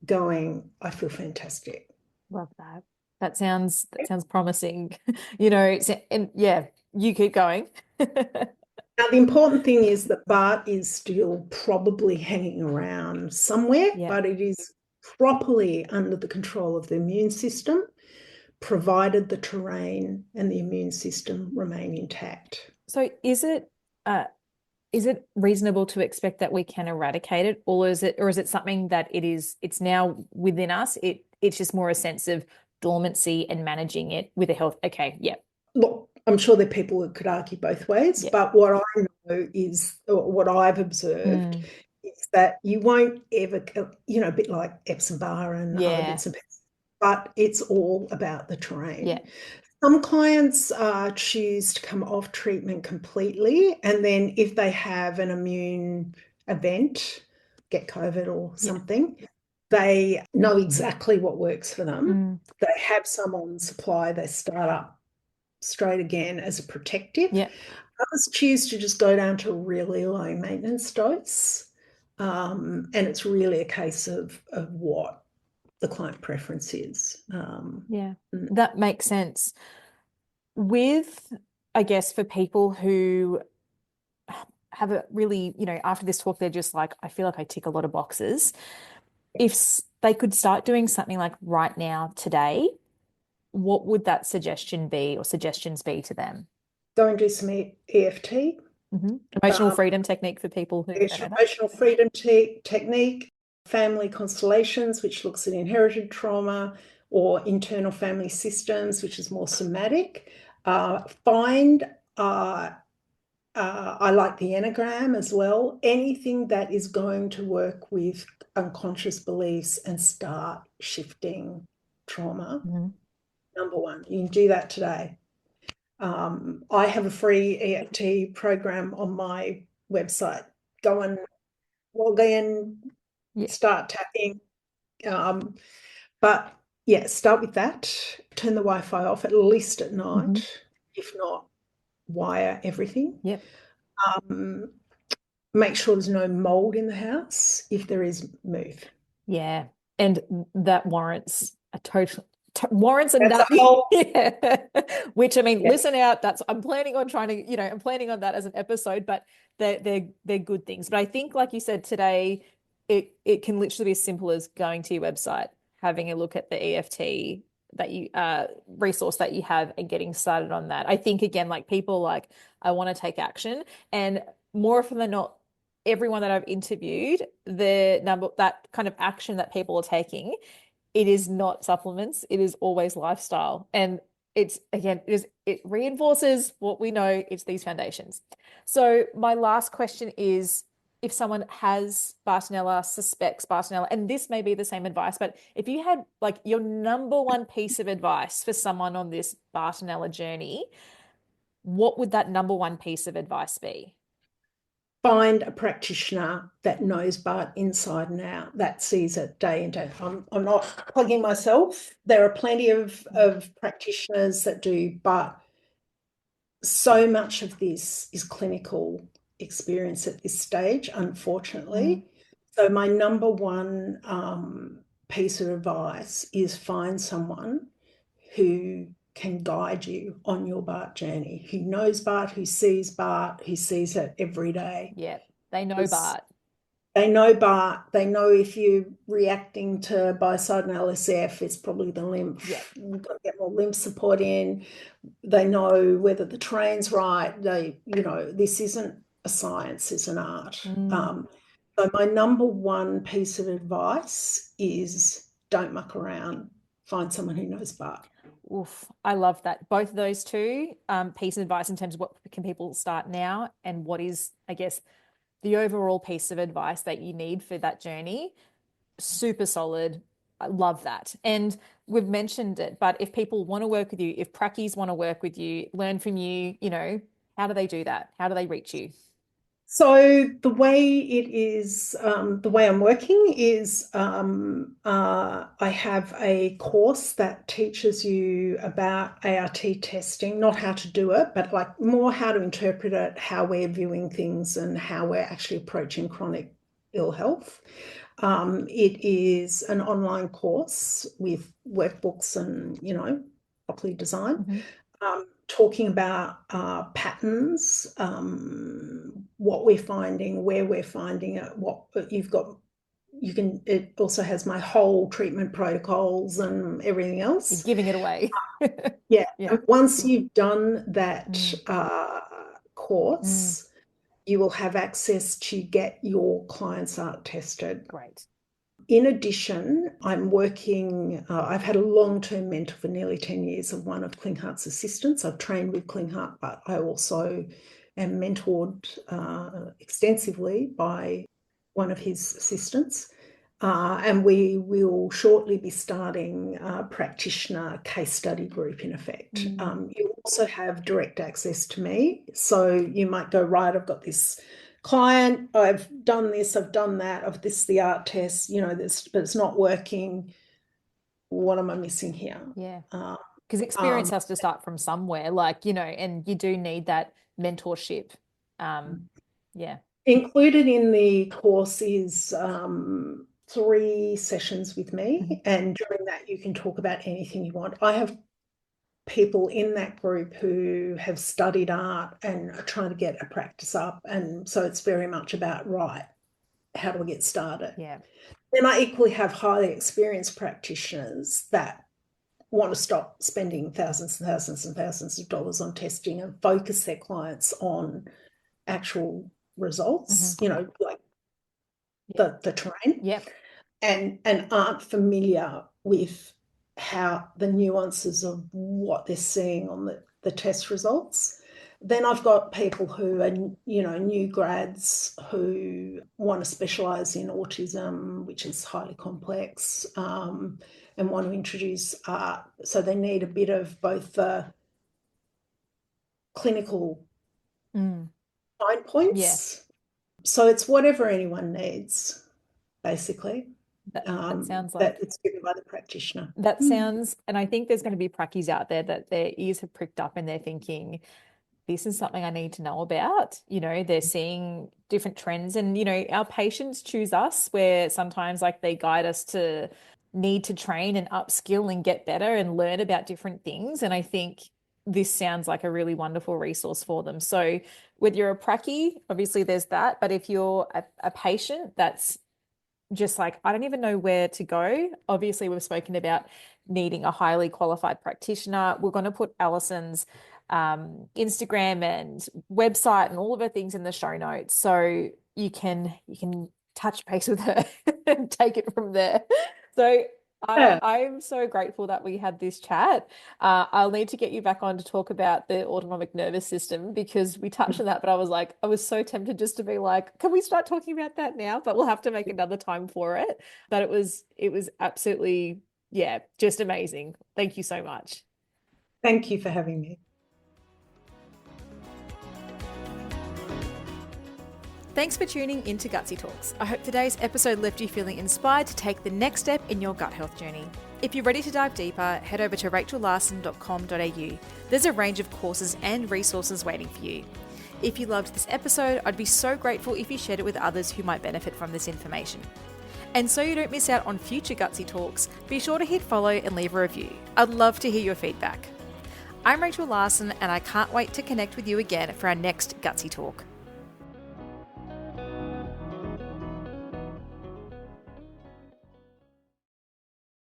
going, I feel fantastic. Love that. That sounds promising. You know, and yeah, you keep going. Now, the important thing is that Bart is still probably hanging around somewhere, Yeah. but it is properly under the control of the immune system, provided the terrain and the immune system remain intact. So is it reasonable to expect that we can eradicate it, or is it something that it's now within us? It's just more a sense of dormancy and managing it with a health. Okay, yeah. Look, I'm sure there are people who could argue both ways, Yeah. but what I know is, or what I've observed is that you won't ever, a bit like Epstein-Barr and other Yeah. bits and pieces, but it's all about the terrain. Yeah. Some clients choose to come off treatment completely, and then if they have an immune event, get COVID or something, they know exactly what works for them. They have some on supply, they start up straight again as a protective. Yeah. Others choose to just go down to a really low maintenance dose. And it's really a case of what the client preference is. Yeah. That makes sense. With, I guess, for people who have a really, after this talk, they're just like, I feel like I tick a lot of boxes. If they could start doing something like right now, today, what would that suggestion be or suggestions be to them? Go and do some EFT. Emotional freedom technique for people who don't know that. Emotional freedom technique, family constellations, which looks at inherited trauma, or internal family systems, which is more somatic. I like the Enneagram as well. Anything that is going to work with unconscious beliefs and start shifting trauma. Number one, you can do that today. I have a free EFT program on my website. Go and log in, start tapping. But yeah, start with that. Turn the Wi-Fi off at least at night. If not, wire everything. Yep. Make sure there's no mold in the house. If there is, move. Yeah. And that warrants a total warrants a That's nut. whole, yeah. Which I mean, listen out. I'm planning on trying to, I'm planning on that as an episode, but they're good things. But I think, like you said today, it can literally be as simple as going to your website, having a look at the EFT that you resource that you have and getting started on that. I think again, like people like, I want to take action, and more often than not, everyone that I've interviewed, that kind of action that people are taking, it is not supplements, it is always lifestyle. And it's again, it reinforces what we know, it's these foundations. So my last question is, if someone has Bartonella, suspects Bartonella, and this may be the same advice, but if you had like your number one piece of advice for someone on this Bartonella journey, what would that number one piece of advice be? Find a practitioner that knows Bart inside and out, that sees it day in, day out. I'm not plugging myself. There are plenty of practitioners that do, but so much of this is clinical experience at this stage, unfortunately. So my number one piece of advice is find someone who can guide you on your Bart journey, who knows Bart, who sees it every day. Yeah, they know Because Bart. they know Bart, they know if you're reacting to biocidal LSF, it's probably the Yeah. lymph. We've got to get more lymph support in. They know whether the terrain's right. This isn't a science, it's an art. So my number one piece of advice is don't muck around. Find someone who knows Bart. Oof, I love that. Both of those two piece of advice in terms of what can people start now and what is, I guess, the overall piece of advice that you need for that journey. Super solid. I love that. And we've mentioned it, but if people want to work with you, if prackies want to work with you, learn from you, how do they do that? How do they reach you? So the way it is, the way I'm working is I have a course that teaches you about ART testing, not how to do it, but like more how to interpret it, how we're viewing things, and how we're actually approaching chronic ill health. It is an online course with workbooks and, properly designed. Talking about patterns, what we're finding, where we're finding it, what you've got. It also has my whole treatment protocols and everything You're else. giving it away. Yeah. Yeah. And once you've done that Mm, mm, course, you will have access to get your clients art tested. great. In addition, I've had a long-term mentor for nearly 10 years of one of Klinghart's assistants. I've trained with Klinghart, but I also am mentored extensively by one of his assistants. And we will shortly be starting a practitioner case study group in effect. You also have direct access to me. So you might go, right, I've got this client, I've done this, I've done that, this is the art test, this, but it's not working. What am I missing here? Yeah. Um, Because experience has to start from somewhere, and you do need that mentorship. Yeah. Included in the course is 3 sessions with Mhm. me, and during that you can talk about anything you want. I have people in that group who have studied art and are trying to get a practice up, and so it's very much about, right, how do I get started? Yeah. Then I equally have highly experienced practitioners that want to stop spending thousands and thousands and thousands of dollars on testing and focus their clients on actual results, like the terrain, Yep. and aren't familiar with how the nuances of what they're seeing on the test results. Then I've got people who are, new grads who want to specialize in autism, which is highly complex, and want to introduce art. So they need a bit of both the clinical fine Yeah. points. So it's whatever anyone needs, basically, That sounds that like it's given by the practitioner. that sounds, and I think there's going to be prackies out there that their ears have pricked up and they're thinking, this is something I need to know about. They're seeing different trends and, our patients choose us where sometimes like they guide us to need to train and upskill and get better and learn about different things. And I think this sounds like a really wonderful resource for them. So whether you're a pracky, obviously there's that, but if you're a patient that's just like, I don't even know where to go. Obviously, we've spoken about needing a highly qualified practitioner. We're going to put Alison's Instagram and website and all of her things in the show notes, so you can touch base with her and take it from there. So Yeah, I'm so grateful that we had this chat. I'll need to get you back on to talk about the autonomic nervous system because we touched on that, but I was so tempted just to be like, can we start talking about that now? But we'll have to make another time for it. But it was absolutely, yeah, just amazing. Thank you so much. thank you for having me. Thanks for tuning into Gutsy Talks. I hope today's episode left you feeling inspired to take the next step in your gut health journey. If you're ready to dive deeper, head over to rachellarson.com.au. There's a range of courses and resources waiting for you. If you loved this episode, I'd be so grateful if you shared it with others who might benefit from this information. And so you don't miss out on future Gutsy Talks, be sure to hit follow and leave a review. I'd love to hear your feedback. I'm Rachel Larson, and I can't wait to connect with you again for our next Gutsy Talk.